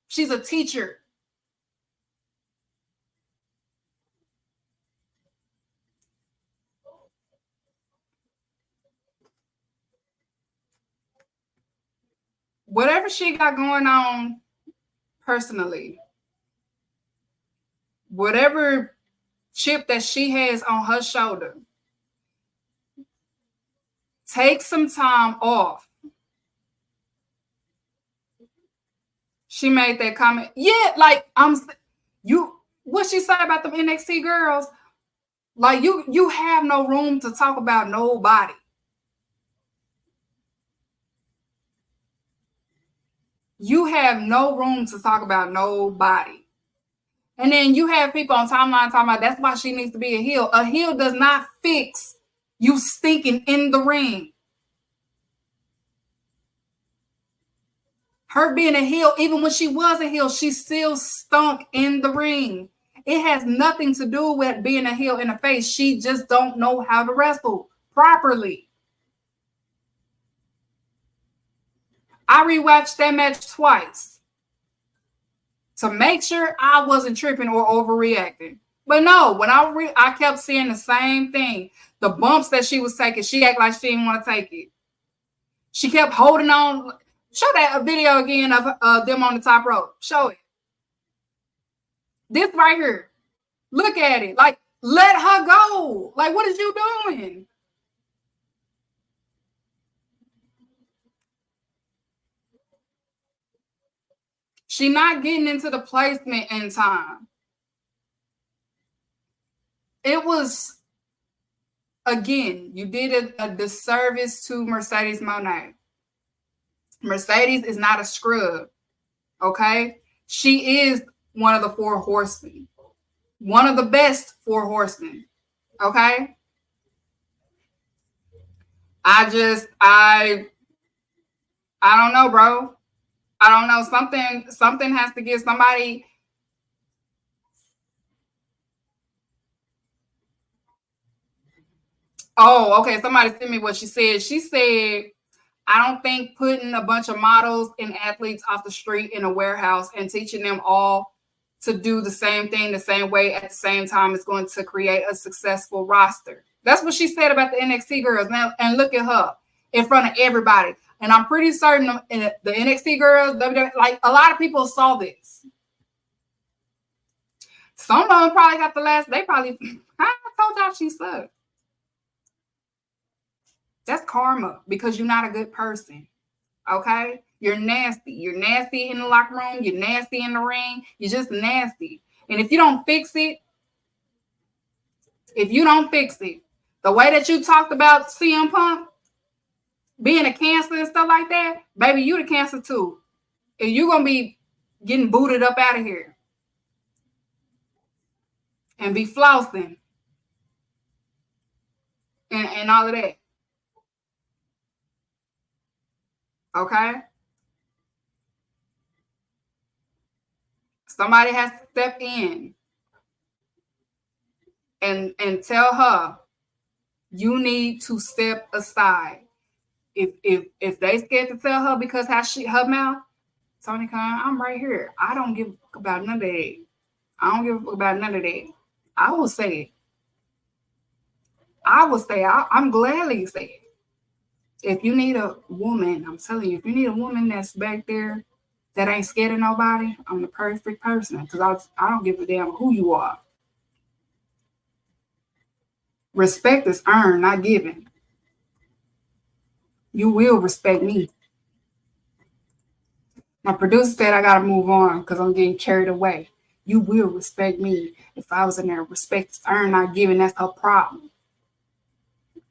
She's a teacher. Whatever she got going on personally, whatever chip that she has on her shoulder, take some time off. She made that comment. Yeah, like what she said about them NXT girls? Like you have no room to talk about nobody. You have no room to talk about nobody. And then you have people on timeline talking about that's why she needs to be a heel. A heel does not fix you stinking in the ring. Her being a heel, even when she was a heel, she still stunk in the ring. It has nothing to do with being a heel in the face. She just don't know how to wrestle properly. I rewatched that match twice to make sure I wasn't tripping or overreacting. But no, when I kept seeing the same thing. The bumps that she was taking, she acted like she didn't want to take it. She kept holding on. Show that video again of them on the top rope. Show it. This right here. Look at it. Like, let her go. Like, what is you doing? She not getting into the placement in time. It was, again, you did a disservice to Mercedes Moné. Mercedes is not a scrub, okay? She is one of the 4 horsemen. One of the best 4 horsemen, okay? I don't know, bro. I don't know. Something has to give somebody. Oh, okay. Somebody sent me what she said. She said, I don't think putting a bunch of models and athletes off the street in a warehouse and teaching them all to do the same thing the same way at the same time is going to create a successful roster. That's what she said about the NXT girls. Now, and look at her in front of everybody. And I'm pretty certain the NXT girls, WWE, like a lot of people saw this. Some of them probably got the last. They probably. I told y'all she sucked. That's karma because you're not a good person. Okay? You're nasty. You're nasty in the locker room. You're nasty in the ring. You're just nasty. And if you don't fix it, the way that you talked about CM Punk being a cancer and stuff like that, baby, you the cancer too. And you're going to be getting booted up out of here and be flossing and all of that. Okay? Somebody has to step in and tell her you need to step aside. If they scared to tell her because her mouth, Tony Khan, I'm right here. I don't give about none of that. I don't give about none of that. I will say it. I'm gladly say it. If you need a woman, I'm telling you, if you need a woman that's back there that ain't scared of nobody, I'm the perfect person because I don't give a damn who you are. Respect is earned, not given. You will respect me. My producer said I got to move on because I'm getting carried away. You will respect me. If I was in there, respect is earned, not given. That's her problem.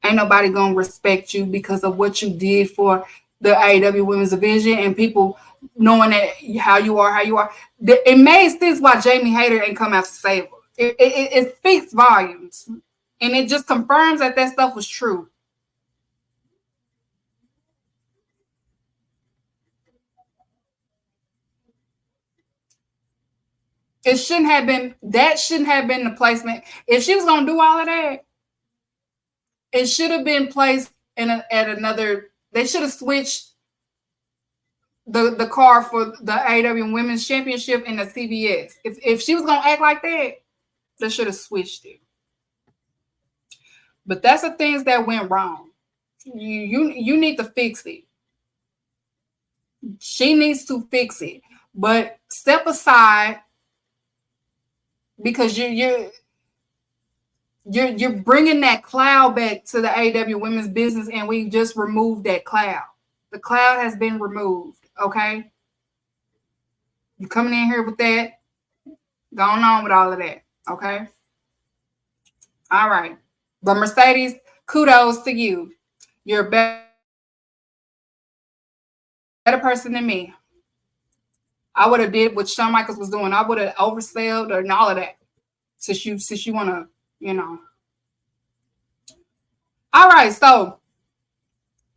Ain't nobody going to respect you because of what you did for the AEW Women's Division and people knowing that how you are. It made sense why Jamie Hayter ain't come out to save her. It speaks volumes. And it just confirms that stuff was true. That shouldn't have been the placement. If she was going to do all of that, it should have been placed at another. They should have switched the card for the AEW Women's Championship in the CBS. If she was going to act like that, they should have switched it. But that's the things that went wrong. You need to fix it. She needs to fix it. But step aside because you're bringing that cloud back to the AEW women's business, and we just removed that cloud. The cloud has been removed, okay? You coming in here with that, going on with all of that, okay? All right. But Mercedes, kudos to you. You're a better person than me. I would have did what Shawn Michaels was doing. I would have oversold and all of that. Since you want to, you know. All right, so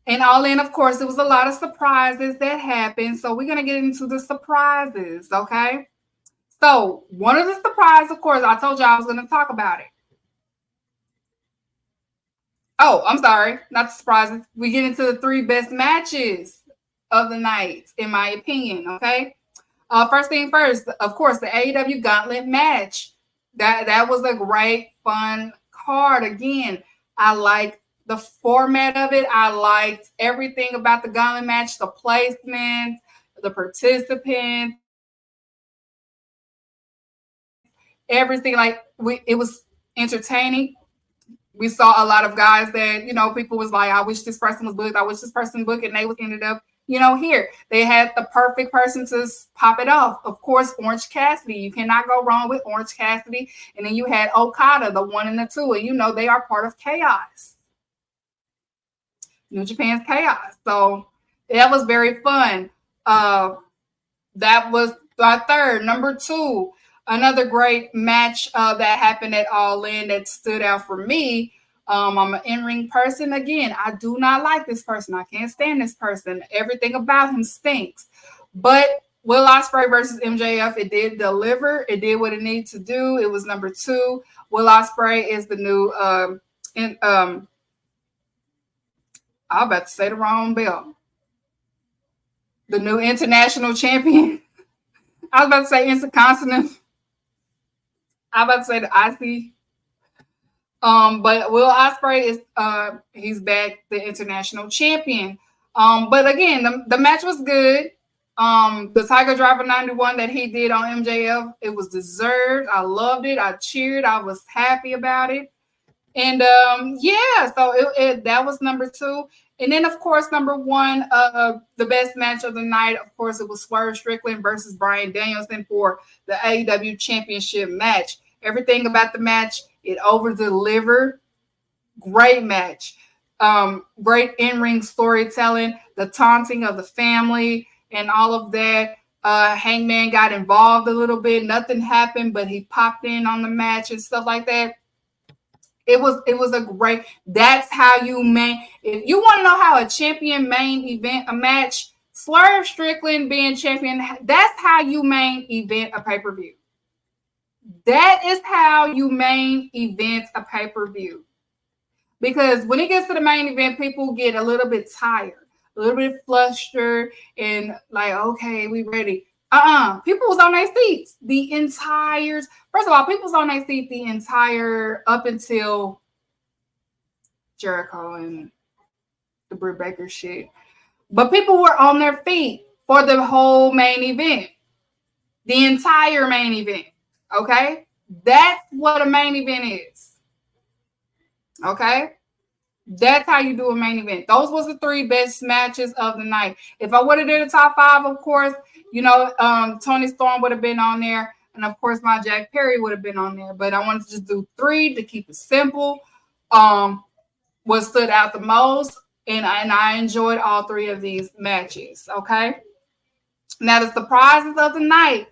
and All In, of course, there was a lot of surprises that happened. So we're gonna get into the surprises, okay? So one of the surprises, of course, I told you I was gonna talk about it. Oh, I'm sorry, not the surprises. We get into the 3 best matches of the night, in my opinion. Okay. First thing first, of course, the AEW Gauntlet match. That was a great, fun card. Again, I like the format of it. I liked everything about the Gauntlet match, the placement, the participants, everything. Like it was entertaining. We saw a lot of guys that, you know, people was like, I wish this person was booked. I wish this person booked, and they ended up, you know, here. They had the perfect person to pop it off. Of course, Orange Cassidy. You cannot go wrong with Orange Cassidy. And then you had Okada, the 1 and the 2. And, you know, they are part of Chaos. New Japan's Chaos. So that was very fun. That was our third. Number 2. Another great match that happened at All In that stood out for me. I'm an in-ring person. Again, I do not like this person. I can't stand this person. Everything about him stinks. But Will Ospreay versus MJF, it did deliver. It did what it needed to do. It was number 2. Will Ospreay is the new I'm about to say the wrong belt. The new international champion. I was about to say Intercontinental. I'm about to say the IC. But Will Ospreay is he's back, the international champion. But again, the match was good. The Tiger Driver 91 that he did on MJF, it was deserved. I loved it. I cheered. I was happy about it. And so that was number 2. And then, of course, number 1, the best match of the night, of course, it was Swerve Strickland versus Bryan Danielson for the AEW Championship match. Everything about the match, it over-delivered. Great match. Great in-ring storytelling, the taunting of the family and all of that. Hangman got involved a little bit. Nothing happened, but he popped in on the match and stuff like that. It was a great. That's how you if you want to know how a champion main event a match, Swerve Strickland being champion, that's how you main event a pay-per-view. That is how you main event a pay-per-view. Because when it gets to the main event, people get a little bit tired, a little bit flustered, and like, okay, we ready. People was on their seats first of all, people was on their seat the entire up until Jericho and the Britt Baker shit. But people were on their feet for the whole main event. The entire main event. Okay? That's what a main event is. Okay? That's how you do a main event. Those was the 3 best matches of the night. If I would have did a top 5, of course, Tony Storm would have been on there. And, of course, my Jack Perry would have been on there. But I wanted to just do 3 to keep it simple. What stood out the most. And I enjoyed all 3 of these matches. Okay? Now, the surprises of the night.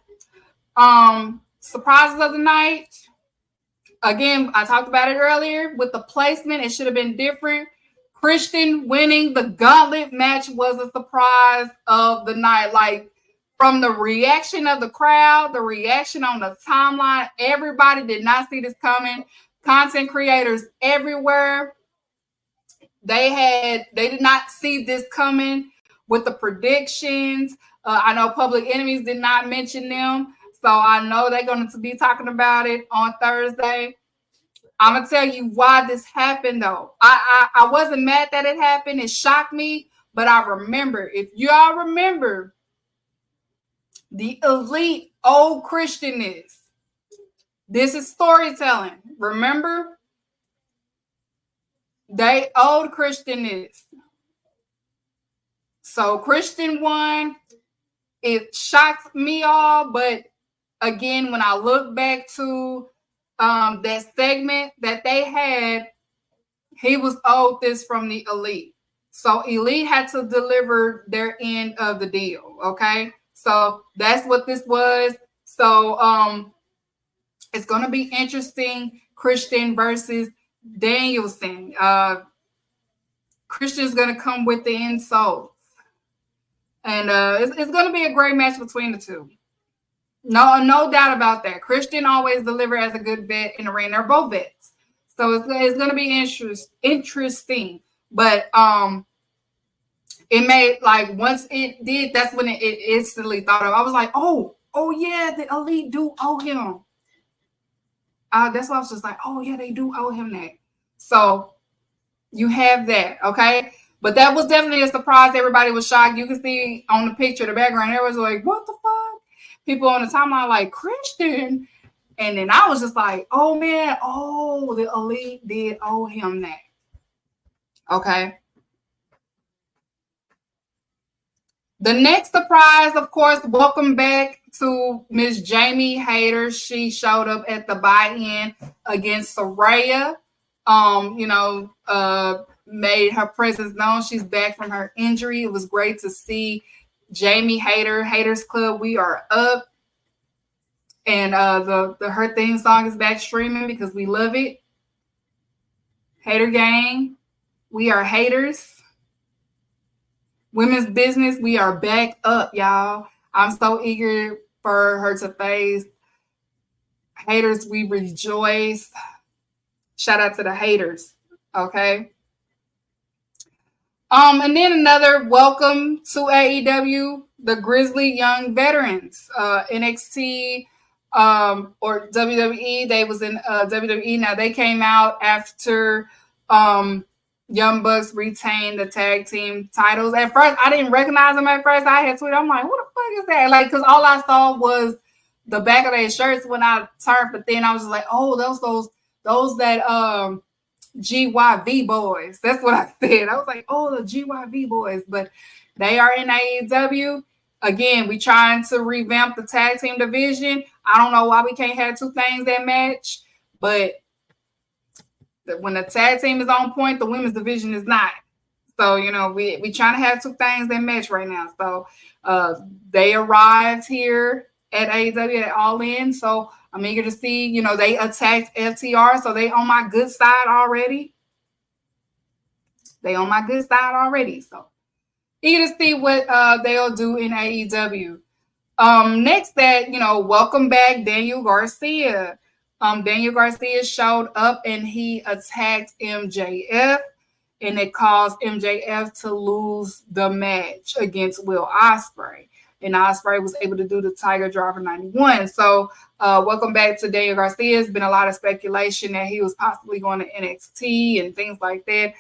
Again, I talked about it earlier. With the placement, it should have been different. Christian winning the gauntlet match was a surprise of the night. Like, from the reaction of the crowd, the reaction on the timeline, everybody did not see this coming. Content creators everywhere, they did not see this coming with the predictions. I know Public Enemies did not mention them. So I know they're going to be talking about it on Thursday. I'm going to tell you why this happened, though. I wasn't mad that it happened. It shocked me, but I remember. If y'all remember, the Elite old Christianness. This is storytelling. Remember? They owed Christianness. So Christian won. It shocked me all, but again, when I look back to that segment that they had, he was owed this from the Elite. So Elite had to deliver their end of the deal, okay? So that's what this was. So it's going to be interesting, Christian versus Danielson. Christian's going to come with the insults. And it's going to be a great match between the 2. No doubt about that. Christian always deliver as a good vet in the ring. They're both vets. So it's going to be interesting. But it made, like, once it did, that's when it instantly thought of. I was like, oh yeah, the Elite do owe him. That's why I was just like, oh yeah, they do owe him that. So you have that, okay? But that was definitely a surprise. Everybody was shocked. You can see on the picture, the background, everyone's like, what the fuck? People on the timeline like, Christian. And then I was just like, oh man, the Elite did owe him that. Okay. The next surprise, of course, welcome back to Miss Jamie Hayter. She showed up at the buy-in against Saraya. Made her presence known. She's back from her injury. It was great to see Jamie Hayter, Haters Club. We are up. And her theme song is back streaming because we love it. Hater Gang. We are haters. Women's business, we are back up, y'all. I'm so eager for her to face haters. We rejoice. Shout out to the haters. Okay. And then another welcome to AEW, the Grizzly Young Veterans. NXT or WWE. They was in WWE. Now they came out after Young Bucks retained the tag team titles. At first, I didn't recognize them at first. I had tweeted, I'm like, what the fuck is that? Like, because all I saw was the back of their shirts when I turned, but then I was just like, oh, those that GYV boys. That's what I said. I was like, oh, the GYV boys. But they are in AEW. Again, we trying to revamp the tag team division. I don't know why we can't have two things that match, but when the tag team is on point, the women's division is not. So, you know, we trying to have two things that match right now. So they arrived here at AEW at All In. So I'm eager to see, you know, they attacked FTR. So they on my good side already. So eager to see what they'll do in AEW. Next that, you know, welcome back Daniel Garcia. Daniel Garcia showed up and he attacked MJF, and it caused MJF to lose the match against Will Ospreay. And Ospreay was able to do the Tiger Driver 91. So welcome back to Daniel Garcia. There's been a lot of speculation that he was possibly going to NXT and things like that.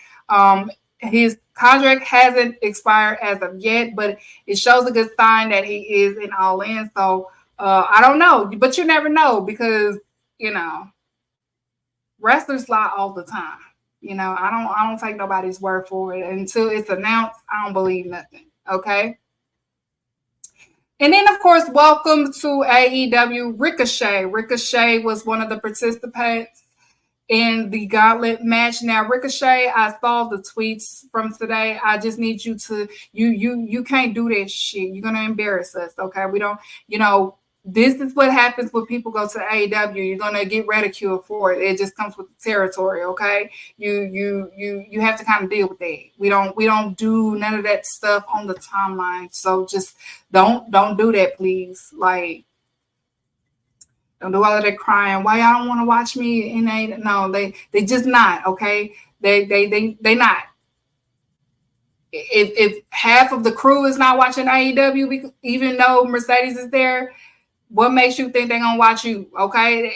His contract hasn't expired as of yet, but it shows a good sign that he is in All In. So I don't know, but you never know because, you know, wrestlers lie all the time. You know, I don't take nobody's word for it. Until it's announced, I don't believe nothing. Okay. And then, of course, welcome to AEW Ricochet. Ricochet was one of the participants in the gauntlet match. Now, Ricochet, I saw the tweets from today. I just need you to, you can't do this shit. You're going to embarrass us. Okay. We don't, you know, this is what happens when people go to AEW. You're gonna get ridiculed for it. It just comes with the territory, okay? You have to kind of deal with that. We don't do none of that stuff on the timeline. So just don't do that, please. Like, don't do all of that crying. Why y'all don't want to watch me in a no? They just not, okay? They not. If half of the crew is not watching AEW, even though Mercedes is there, what makes you think they're going to watch you? Okay.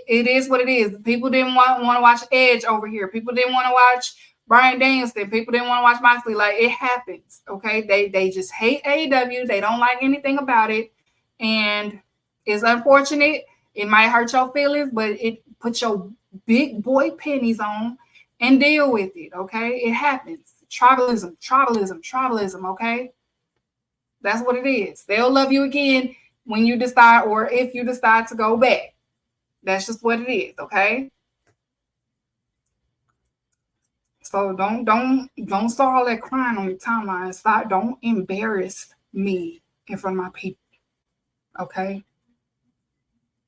It is what it is. People didn't want to watch Edge over here. People didn't want to watch Bryan Danielson. People didn't want to watch Moxley. Like, it happens. Okay. They just hate AEW. They don't like anything about it. And it's unfortunate. It might hurt your feelings, but it put your big boy pennies on and deal with it. Okay. It happens. Tribalism. Okay. That's what it is. They'll love you again when you decide, or if you decide to go back. That's just what it is, okay? So don't start all that crying on your timeline. Don't embarrass me in front of my people, okay?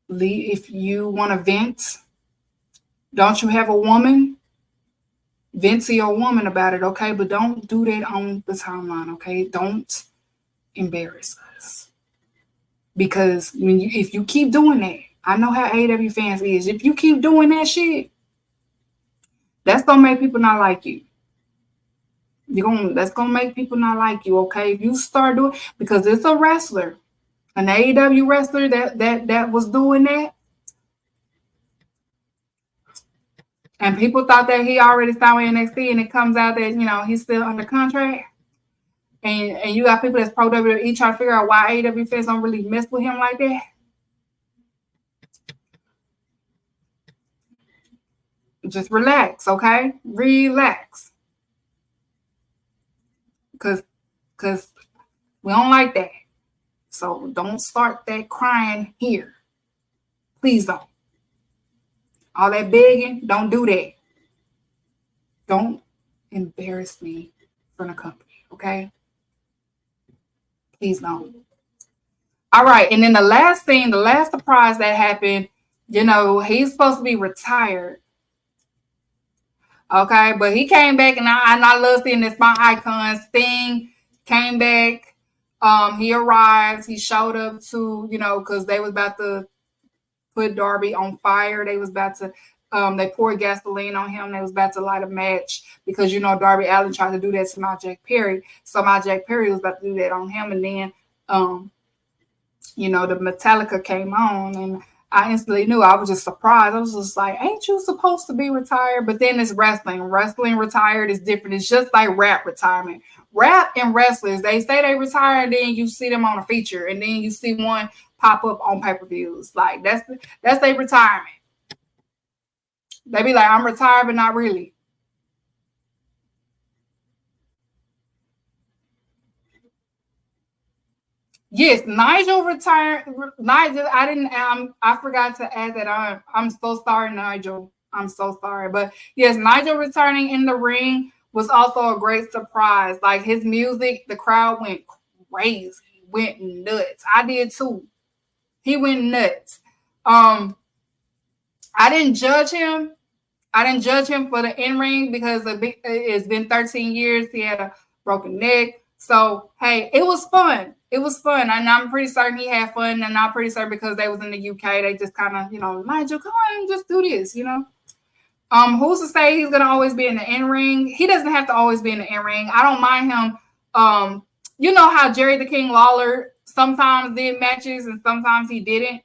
If you want to vent, don't you have a woman? Vent to your woman about it, okay? But don't do that on the timeline, okay? Don't embarrass us. Because if you keep doing that, I know how AEW fans is. If you keep doing that shit, that's gonna make people not like you. That's gonna make people not like you. Okay, if you start doing, because it's a wrestler, an AEW wrestler that was doing that, and people thought that he already signed with NXT, and it comes out that, you know, he's still under contract. And you got people that's pro WWE trying to figure out why AEW fans don't really mess with him like that. Just relax, okay? Relax. Because we don't like that. So don't start that crying here. Please don't. All that begging, don't do that. Don't embarrass me in front of company, okay? Please don't. All right. And then the last surprise that happened, you know, he's supposed to be retired. Okay. But he came back, and I love seeing this. My icon Sting came back. He arrived. He showed up to, you know, because they was about to put Darby on fire. They was about to, they poured gasoline on him. They was about to light a match because, you know, Darby Allin tried to do that to my Jack Perry. So my Jack Perry was about to do that on him. And then, you know, the Metallica came on, and I instantly knew. I was just surprised. I was just like, ain't you supposed to be retired? But then it's wrestling. Wrestling retired is different. It's just like rap retirement. Rap and wrestlers, they say they retire, and then you see them on a feature, and then you see one pop up on pay-per-views. Like that's their retirement. They be like, I'm retired, but not really. Yes, Nigel retired. Nigel, I didn't. I forgot to add that on. I'm so sorry, Nigel. I'm so sorry, but yes, Nigel returning in the ring was also a great surprise. Like his music, the crowd went crazy, went nuts. I did too. He went nuts. I didn't judge him. I didn't judge him for the in ring because it's been 13 years. He had a broken neck. So, hey, it was fun. It was fun. And I'm pretty certain he had fun. And I'm pretty certain because they was in the UK, they just kind of, Nigel, come on, just do this, Who's to say he's going to always be in the in ring? He doesn't have to always be in the in ring. I don't mind him. You know how Jerry the King Lawler sometimes did matches and sometimes he didn't.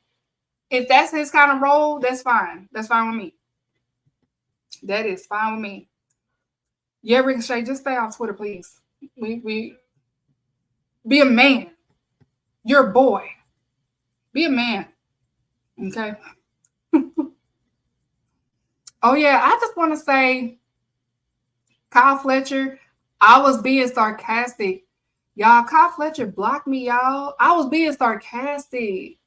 If that's his kind of role, that's fine. That's fine with me. That is fine with me. Yeah, Ricochet, just stay off Twitter, please. We be a man. You're a boy. Be a man. Okay. Oh yeah, I just want to say, Kyle Fletcher, I was being sarcastic. Y'all, Kyle Fletcher blocked me, y'all. I was being sarcastic.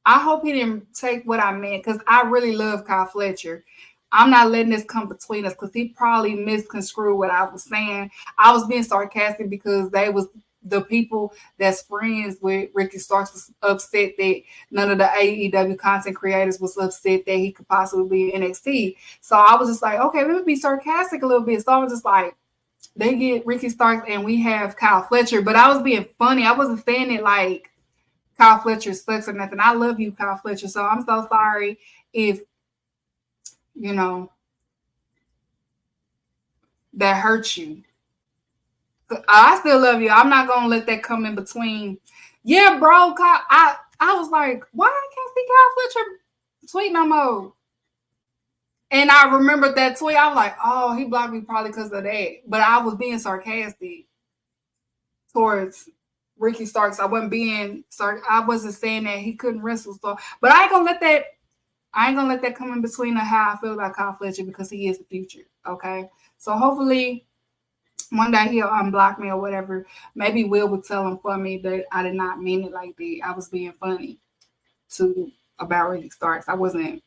I hope he didn't take what I meant because I really love Kyle Fletcher. I'm not letting this come between us because he probably misconstrued what I was saying. I was being sarcastic because they was the people that's friends with Ricky Starks was upset that none of the AEW content creators was upset that he could possibly be in NXT. So I was just like, okay, let me be sarcastic a little bit. So I was just like, they get Ricky Starks and we have Kyle Fletcher. But I was being funny. I wasn't saying it like Kyle Fletcher sucks or nothing. I love you, Kyle Fletcher. So I'm so sorry if that hurts you. I still love you. I'm not gonna let that come in between. Yeah, bro. I was like, why I can't see Kyle Fletcher tweet no more? And I remembered that tweet. I was like, oh, he blocked me probably because of that. But I was being sarcastic towards Ricky Starks. I wasn't saying that he couldn't wrestle. So, but I ain't gonna let that come in between how I feel about Kyle Fletcher because he is the future. Okay. So hopefully one day he'll unblock me or whatever. Maybe Will would tell him for me that I did not mean it like that. I was being funny about Ricky Starks. I wasn't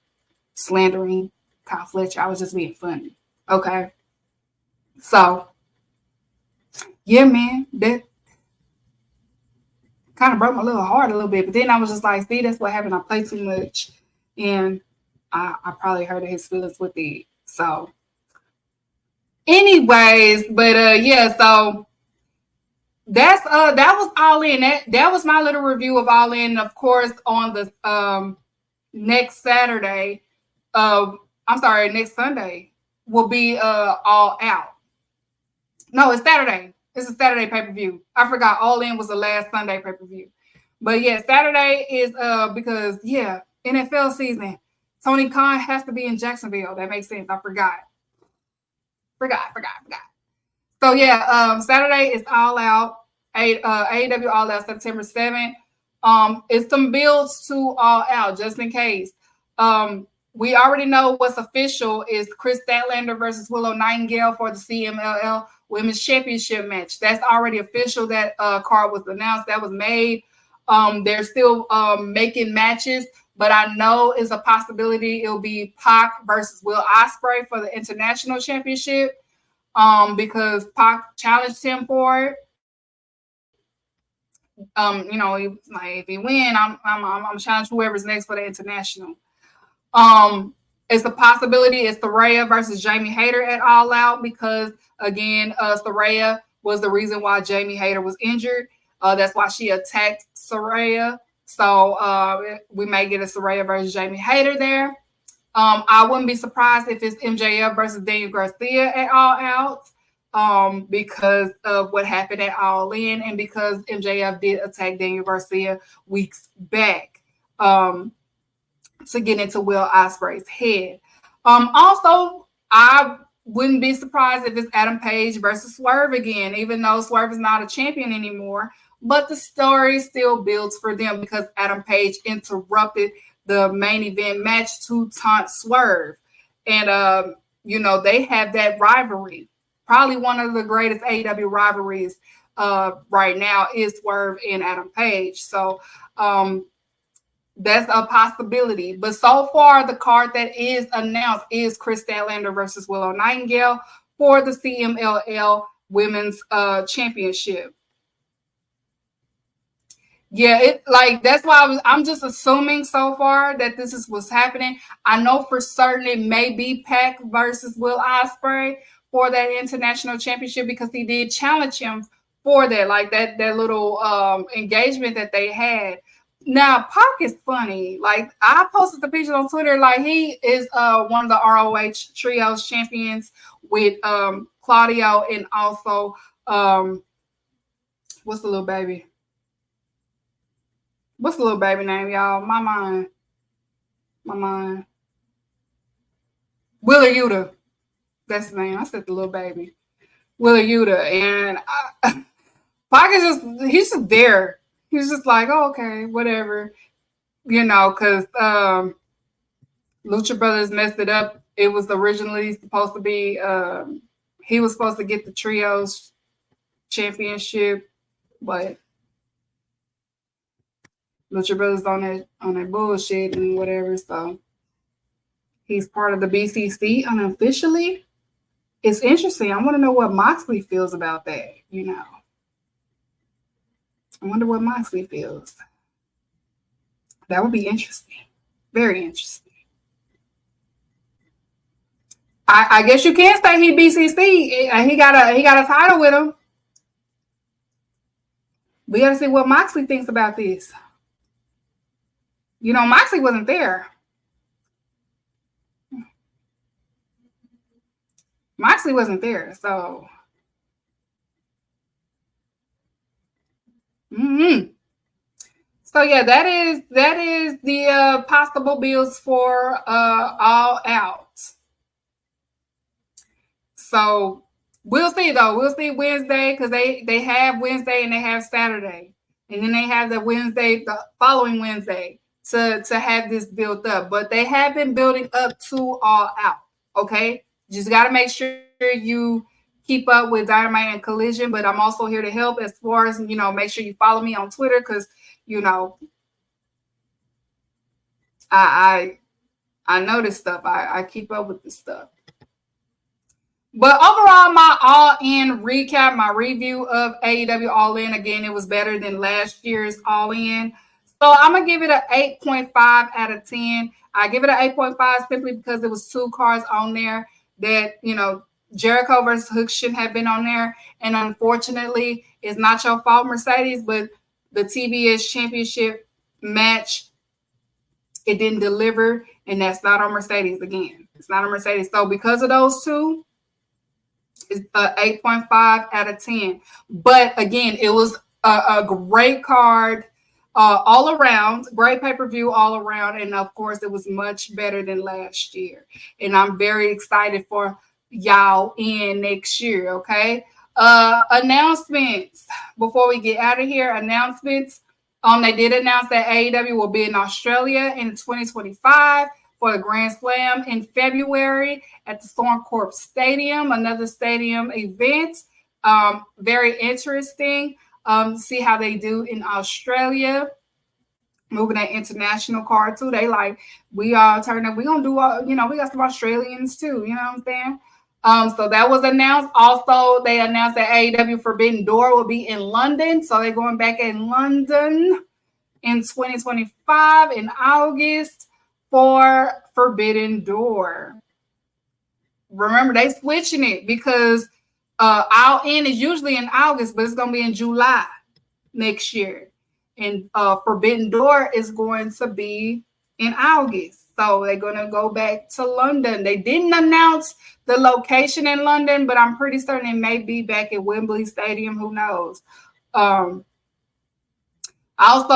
slandering Kyle Fletcher. I was just being funny. Okay. So yeah, man, that kind of broke my little heart a little bit. But then I was just like, see, that's what happened. I play too much. And I probably hurt his feelings with it. So anyways, but yeah, so that was All In. That was my little review of All In. Of course, on the next Saturday, next Sunday will be All Out. No, it's Saturday. It's a Saturday pay-per-view. I forgot All In was the last Sunday pay-per-view. But yeah, Saturday is because NFL season. Tony Khan has to be in Jacksonville. That makes sense. I forgot. So yeah, Saturday is All Out. AEW All Out September 7th. It's some builds to All Out just in case. We already know what's official is Chris Statlander versus Willow Nightingale for the CMLL Women's Championship match. That's already official. That card was announced. That was made. They're still making matches, but I know it's a possibility it'll be Pac versus Will Ospreay for the International Championship because Pac challenged him for it. He was like, if he win, I'm challenging whoever's next for the International. It's a possibility it's Saraya versus Jamie Hayter at All Out because, again, Saraya was the reason why Jamie Hayter was injured. That's why she attacked Saraya. So we may get a Saraya versus Jamie Hayter there. I wouldn't be surprised if it's MJF versus Daniel Garcia at All Out because of what happened at All In and because MJF did attack Daniel Garcia weeks back. to get into Will Ospreay's head. Also, I wouldn't be surprised if it's Adam Page versus Swerve again, even though Swerve is not a champion anymore. But the story still builds for them because Adam Page interrupted the main event match to taunt Swerve. And, they have that rivalry. Probably one of the greatest AEW rivalries right now is Swerve and Adam Page. So, that's a possibility. But so far, the card that is announced is Chris Statlander versus Willow Nightingale for the CMLL Women's Championship. Yeah, that's why I'm just assuming so far that this is what's happening. I know for certain it may be Pac versus Will Ospreay for that international championship because he did challenge him for that, like that little engagement that they had. Now, Pac is funny. Like, I posted the picture on Twitter. Like, he is one of the ROH Trios champions with Claudio and also what's the little baby? What's the little baby name, y'all? My mind. Willer Yuta. That's the name. I said the little baby. Willer Yuta. And Pac is he's just there. He's just like, oh, okay, whatever. Because Lucha Brothers messed it up. It was originally supposed to be, he was supposed to get the Trios championship, but Lucha Brothers on that bullshit and whatever. So he's part of the BCC unofficially. It's interesting. I want to know what Moxley feels about that, I wonder what Moxley feels. That would be interesting. Very interesting. I guess you can say he BCC. He got a title with him. We got to see what Moxley thinks about this. Moxley wasn't there. Moxley wasn't there, so. So yeah, that is the possible bills for All Out. So we'll see though. We'll see Wednesday because they have Wednesday and they have Saturday, and then they have the following Wednesday to have this built up. But they have been building up to All Out. Okay, just got to make sure you keep up with Dynamite and Collision, but I'm also here to help as far as, make sure you follow me on Twitter because, I know this stuff. I keep up with this stuff. But overall, my All In recap, my review of AEW All In, again, it was better than last year's All In. So I'm going to give it an 8.5 out of 10. I give it an 8.5 simply because there was 2 cards on there that, Jericho versus Hook shouldn't have been on there. And unfortunately, it's not your fault, Mercedes, but the TBS championship match, it didn't deliver. And that's not on Mercedes again. It's not on Mercedes. So because of those 2, it's 8.5 out of 10. But again, it was a great card all around, great pay-per-view all around. And of course, it was much better than last year. And I'm very excited for y'all in next year, okay? Announcements. Before we get out of here, announcements. They did announce that AEW will be in Australia in 2025 for the Grand Slam in February at the Storm Corp Stadium, another stadium event. Very interesting. See how they do in Australia. Moving that international card too. They we all turn up. We're gonna do we got some Australians too, you know what I'm saying? So that was announced. Also, they announced that AEW Forbidden Door will be in London. So they're going back in London in 2025 in August for Forbidden Door. Remember, they switching it because All In is usually in August, but it's going to be in July next year. And Forbidden Door is going to be in August. So they're going to go back to London. They didn't announce the location in London, but I'm pretty certain it may be back at Wembley Stadium. Who knows? Also,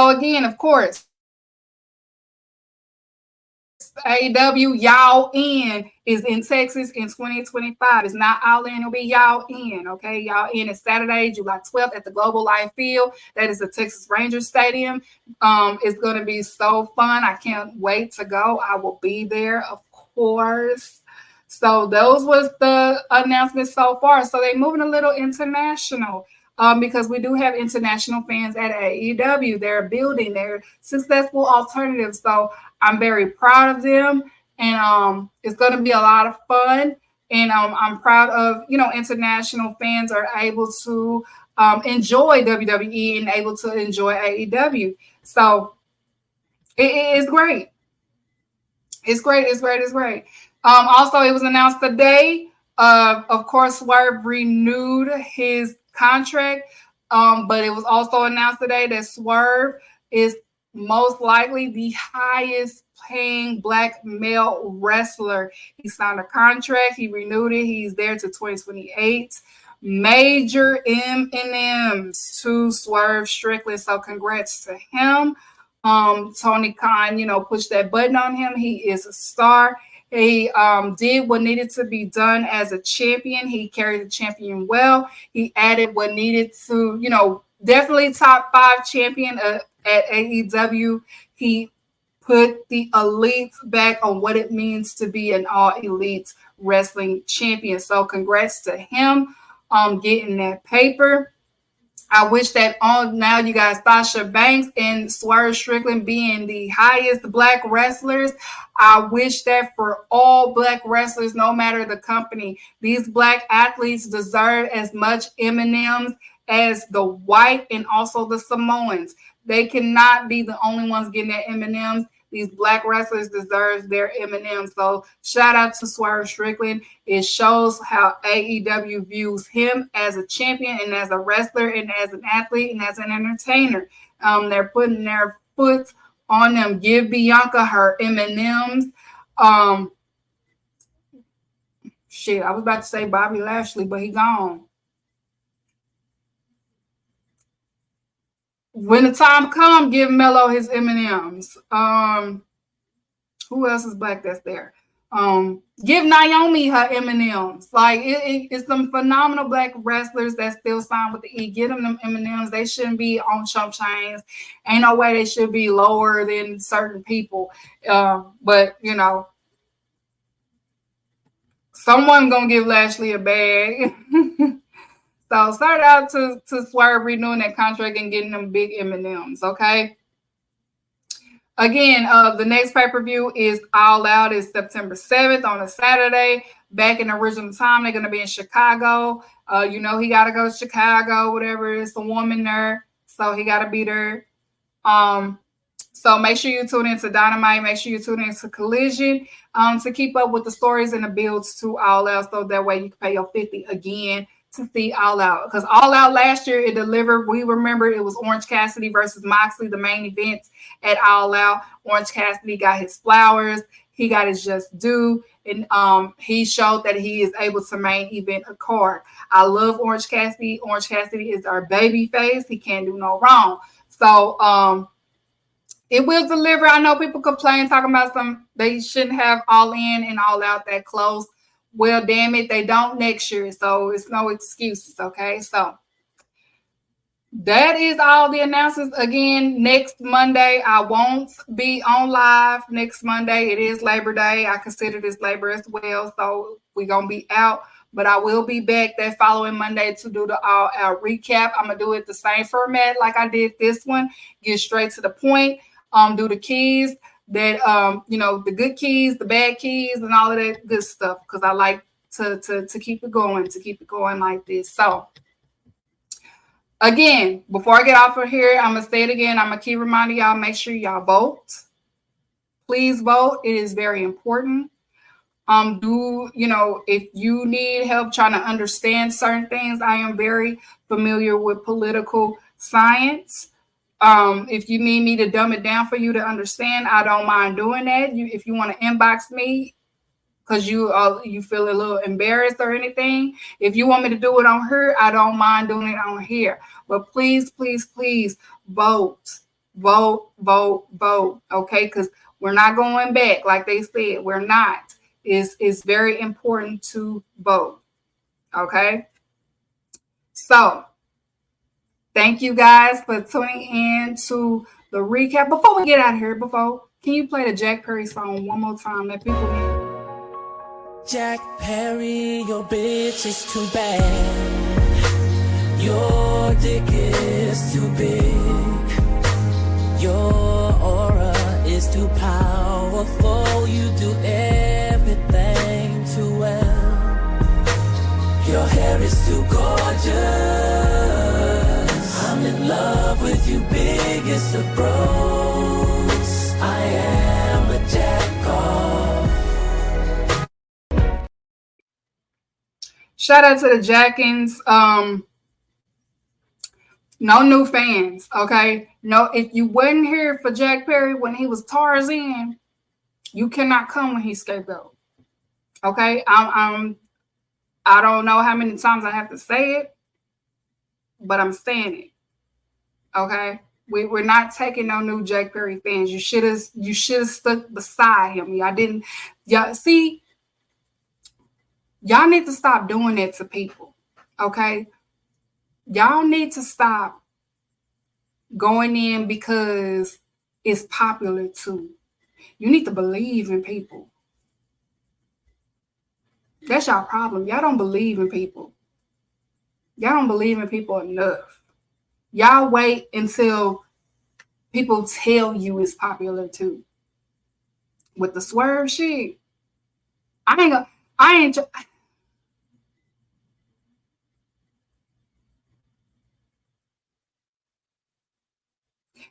again, of course, AEW Y'all In is in Texas in 2025. It's not All In, it'll be Y'all In, okay? Y'all In is Saturday, July 12th at the Global Life Field. That is the Texas Rangers Stadium. It's going to be so fun. I can't wait to go. I will be there, of course. So those was the announcements so far. So they're moving a little international. Because we do have international fans at AEW. They're building their successful alternatives. So I'm very proud of them. And it's going to be a lot of fun. And I'm proud of, international fans are able to enjoy WWE and able to enjoy AEW. So it's great. It's great. It's great. It's great. Also, it was announced today, of course, Swerve renewed his contract, but it was also announced today that Swerve is most likely the highest paying black male wrestler. He signed a contract, he renewed it, he's there to 2028. Major M&Ms to Swerve Strickland, so congrats to him. Tony Khan, pushed that button on him. He is a star. He did what needed to be done as a champion. He carried the champion well. He added what needed to, definitely top 5 champion at AEW. He put the elites back on what it means to be an all elite wrestling champion. So congrats to him on getting that paper. I wish that now you got Sasha Banks and Swerve Strickland being the highest black wrestlers. I wish that for all black wrestlers, no matter the company, these black athletes deserve as much M&Ms as the white and also the Samoans. They cannot be the only ones getting their M&Ms. These black wrestlers deserve their M&Ms. So shout out to Swerve Strickland. It shows how AEW views him as a champion and as a wrestler and as an athlete and as an entertainer. They're putting their foot on them. Give Bianca her M&Ms. I was about to say Bobby Lashley, but he gone. When the time comes, give Melo his M&Ms. Who else is black that's there? Give Naomi her M&Ms. Like it's some phenomenal black wrestlers that still sign with the E. Get them M&Ms. They shouldn't be on chump chains. Ain't no way they should be lower than certain people. But someone gonna give Lashley a bag. So start out to Swerve renewing that contract and getting them big M&Ms, okay? Again, the next pay-per-view is All Out. It's September 7th on a Saturday. Back in the original time, they're going to be in Chicago. He got to go to Chicago, whatever. It's a woman there, so he got to be there. So make sure you tune into Dynamite. Make sure you tune into Collision to keep up with the stories and the builds to All Out, so that way you can pay your $50 again to see All Out. Because All Out last year, it delivered. We remember it was Orange Cassidy versus Moxley, the main event at All Out. Orange Cassidy got his flowers. He got his just due. And he showed that he is able to main event a card. I love Orange Cassidy. Orange Cassidy is our baby face. He can't do no wrong. So it will deliver. I know people complain, talking about they shouldn't have All In and All Out that close. Well, damn it, they don't next year, so it's no excuses, okay? So that is all the announcements. Again, next Monday, I won't be on live next Monday. It is Labor Day. I consider this labor as well, so we're going to be out. But I will be back that following Monday to do the All Out recap. I'm going to do it the same format like I did this one. Get straight to the point. Do the keys. That the good keys, the bad keys, and all of that good stuff, because I like to keep it going like this. So again, before I get off of here, I'm gonna say it again. I'm gonna keep reminding y'all, make sure y'all vote. Please vote. It is very important. If you need help trying to understand certain things, I am very familiar with political science. If you need me to dumb it down for you to understand, I don't mind doing that. If you want to inbox me because you feel a little embarrassed or anything, if you want me to do it on here, I don't mind doing it on here. But please, please, please vote, okay? Because We're not going back, like they said. We're not. It's very important to vote. Okay? So, thank you guys for tuning in to the recap. Before we get out of here, can you play the Jack Perry song one more time that people need? Jack Perry, your bitch is too bad. Your dick is too big. Your aura is too powerful. You do everything too well. Your hair is too gorgeous. I'm in love with you, biggest of bros. I am a jack off. Shout out to the Jackins. No new fans, okay? No, if you wasn't here for Jack Perry when he was Tarzan, you cannot come when he's scapegoat. Okay? I don't know how many times I have to say it, but I'm saying it. Okay? We're not taking no new Jack Perry fans. You should have stuck beside him. Y'all didn't. Y'all see. Y'all need to stop doing that to people. Okay? Y'all need to stop going in because it's popular too. You need to believe in people. That's y'all problem. Y'all don't believe in people. Y'all don't believe in people enough. Y'all wait until people tell you it's popular too. With the Swerve shit,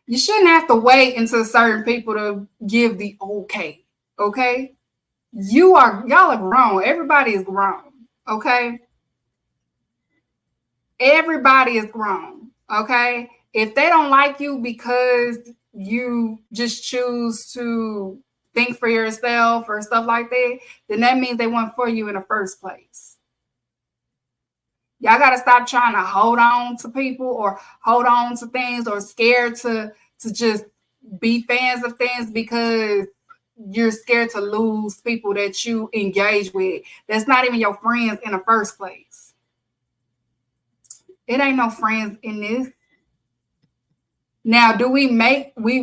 you shouldn't have to wait until certain people to give the okay. Okay? Y'all are grown. Everybody is grown. Okay? Everybody is grown. Okay? If they don't like you because you just choose to think for yourself or stuff like that, then that means they weren't for you in the first place. Y'all got to stop trying to hold on to people or hold on to things or scared to just be fans of things because you're scared to lose people that you engage with. That's not even your friends in the first place. It ain't no friends in this. Now, do we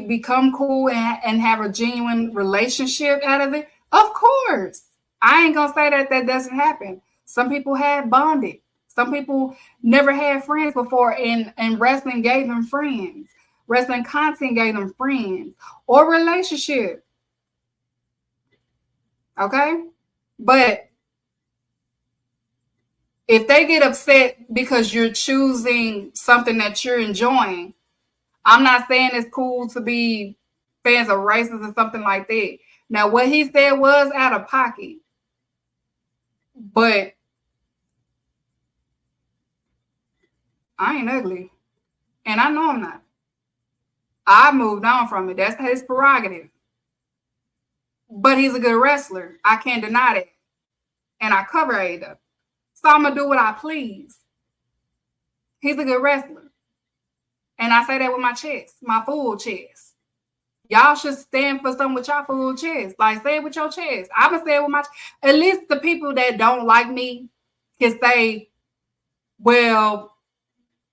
become cool and have a genuine relationship out of it? Of course. I ain't gonna say that doesn't happen. Some people have bonded. Some people never had friends before, and wrestling gave them friends. Wrestling content gave them friends or relationship. Okay? But if they get upset because you're choosing something that you're enjoying, I'm not saying it's cool to be fans of races or something like that. Now, what he said was out of pocket. But I ain't ugly. And I know I'm not. I moved on from it. That's his prerogative. But he's a good wrestler. I can't deny that. And I cover AEW. So I'm going to do what I please. He's a good wrestler. And I say that with my chest, my full chest. Y'all should stand for something with your full chest. Like, say it with your chest. I'm going to say it with my chest. At least the people that don't like me can say, well,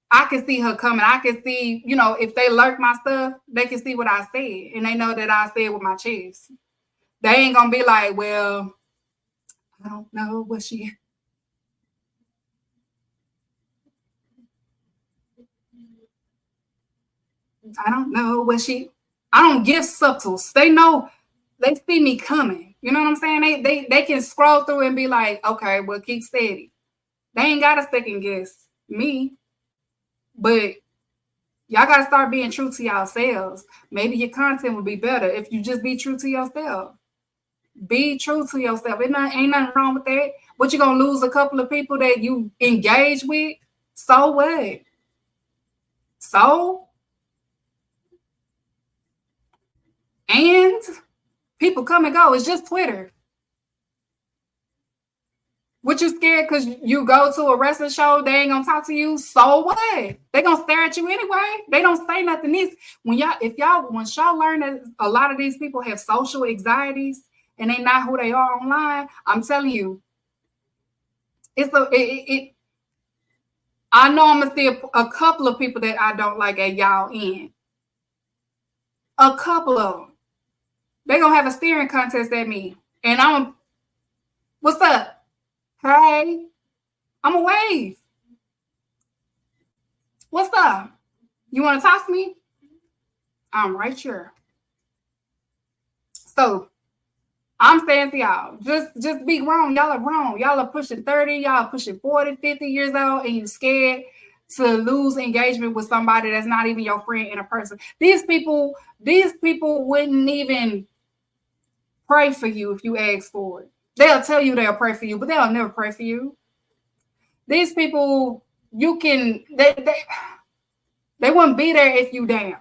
I can see her coming. I can see, if they lurk my stuff, they can see what I said. And they know that I said with my chest. They ain't going to be like, well, I don't know what she... I don't know what she... I don't give subtles. They know, they see me coming. You know what I'm saying? They can scroll through and be like, okay, well, Keeks said it. They ain't got to second guess me. But y'all got to start being true to yourselves. Maybe your content would be better if you just be true to yourself. Be true to yourself. Ain't nothing wrong with that. But you're going to lose a couple of people that you engage with. So what? So? And people come and go. It's just Twitter. What, you scared because you go to a wrestling show, they ain't gonna talk to you? So what? They gonna stare at you anyway. They don't say nothing. Once y'all learn that a lot of these people have social anxieties and they not who they are online, I'm telling you, I know I'm gonna see a couple of people that I don't like at y'all end. A couple of them. They gonna have a staring contest at me. And what's up? Hey, I'm a wave. What's up? You want to talk to me? I'm right here. So I'm saying to y'all, just be grown. Y'all are grown. Y'all are pushing 30. Y'all are pushing 40, 50 years old, and you're scared to lose engagement with somebody that's not even your friend in a person. These people wouldn't even pray for you if you ask for it. They'll tell you they'll pray for you, but they'll never pray for you. These people, they wouldn't be there if you down.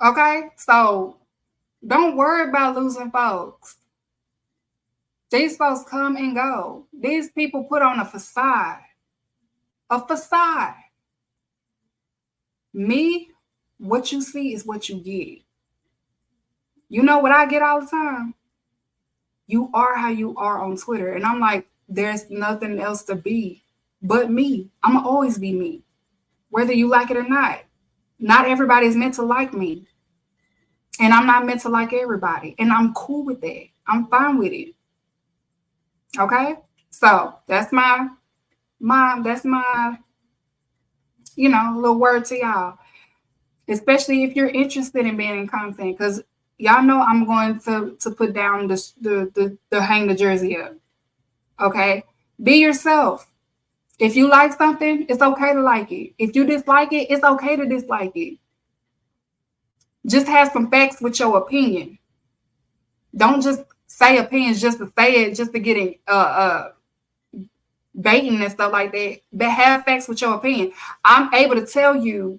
Okay? So don't worry about losing folks. These folks come and go. These people put on a facade. A facade. Me, what you see is what you get. You know what I get all the time? You are how you are on Twitter. And I'm like, there's nothing else to be but me. I'm going to always be me, whether you like it or not. Not everybody's meant to like me. And I'm not meant to like everybody. And I'm cool with that. I'm fine with it. Okay? So that's my little word to y'all. Especially if you're interested in being in content, because y'all know I'm going to put down the hang the jersey up. Okay? Be yourself. If you like something, it's okay to like it. If you dislike it, it's okay to dislike it. Just have some facts with your opinion. Don't just say opinions just to say it, just to get it baiting and stuff like that. But have facts with your opinion. I'm able to tell you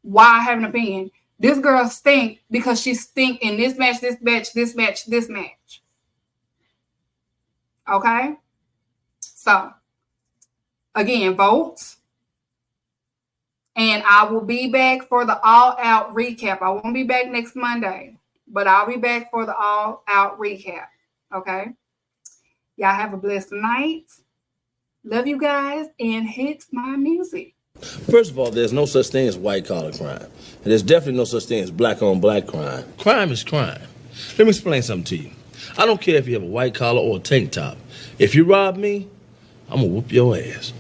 why I have an opinion. This girl stink because she stink in this match, this match, this match, this match. Okay? So, again, vote. And I will be back for the all-out recap. I won't be back next Monday, but I'll be back for the all-out recap. Okay? Y'all have a blessed night. Love you guys, and hit my music. First of all, there's no such thing as white-collar crime. And there's definitely no such thing as black-on-black crime. Crime is crime. Let me explain something to you. I don't care if you have a white collar or a tank top. If you rob me, I'm going to whoop your ass.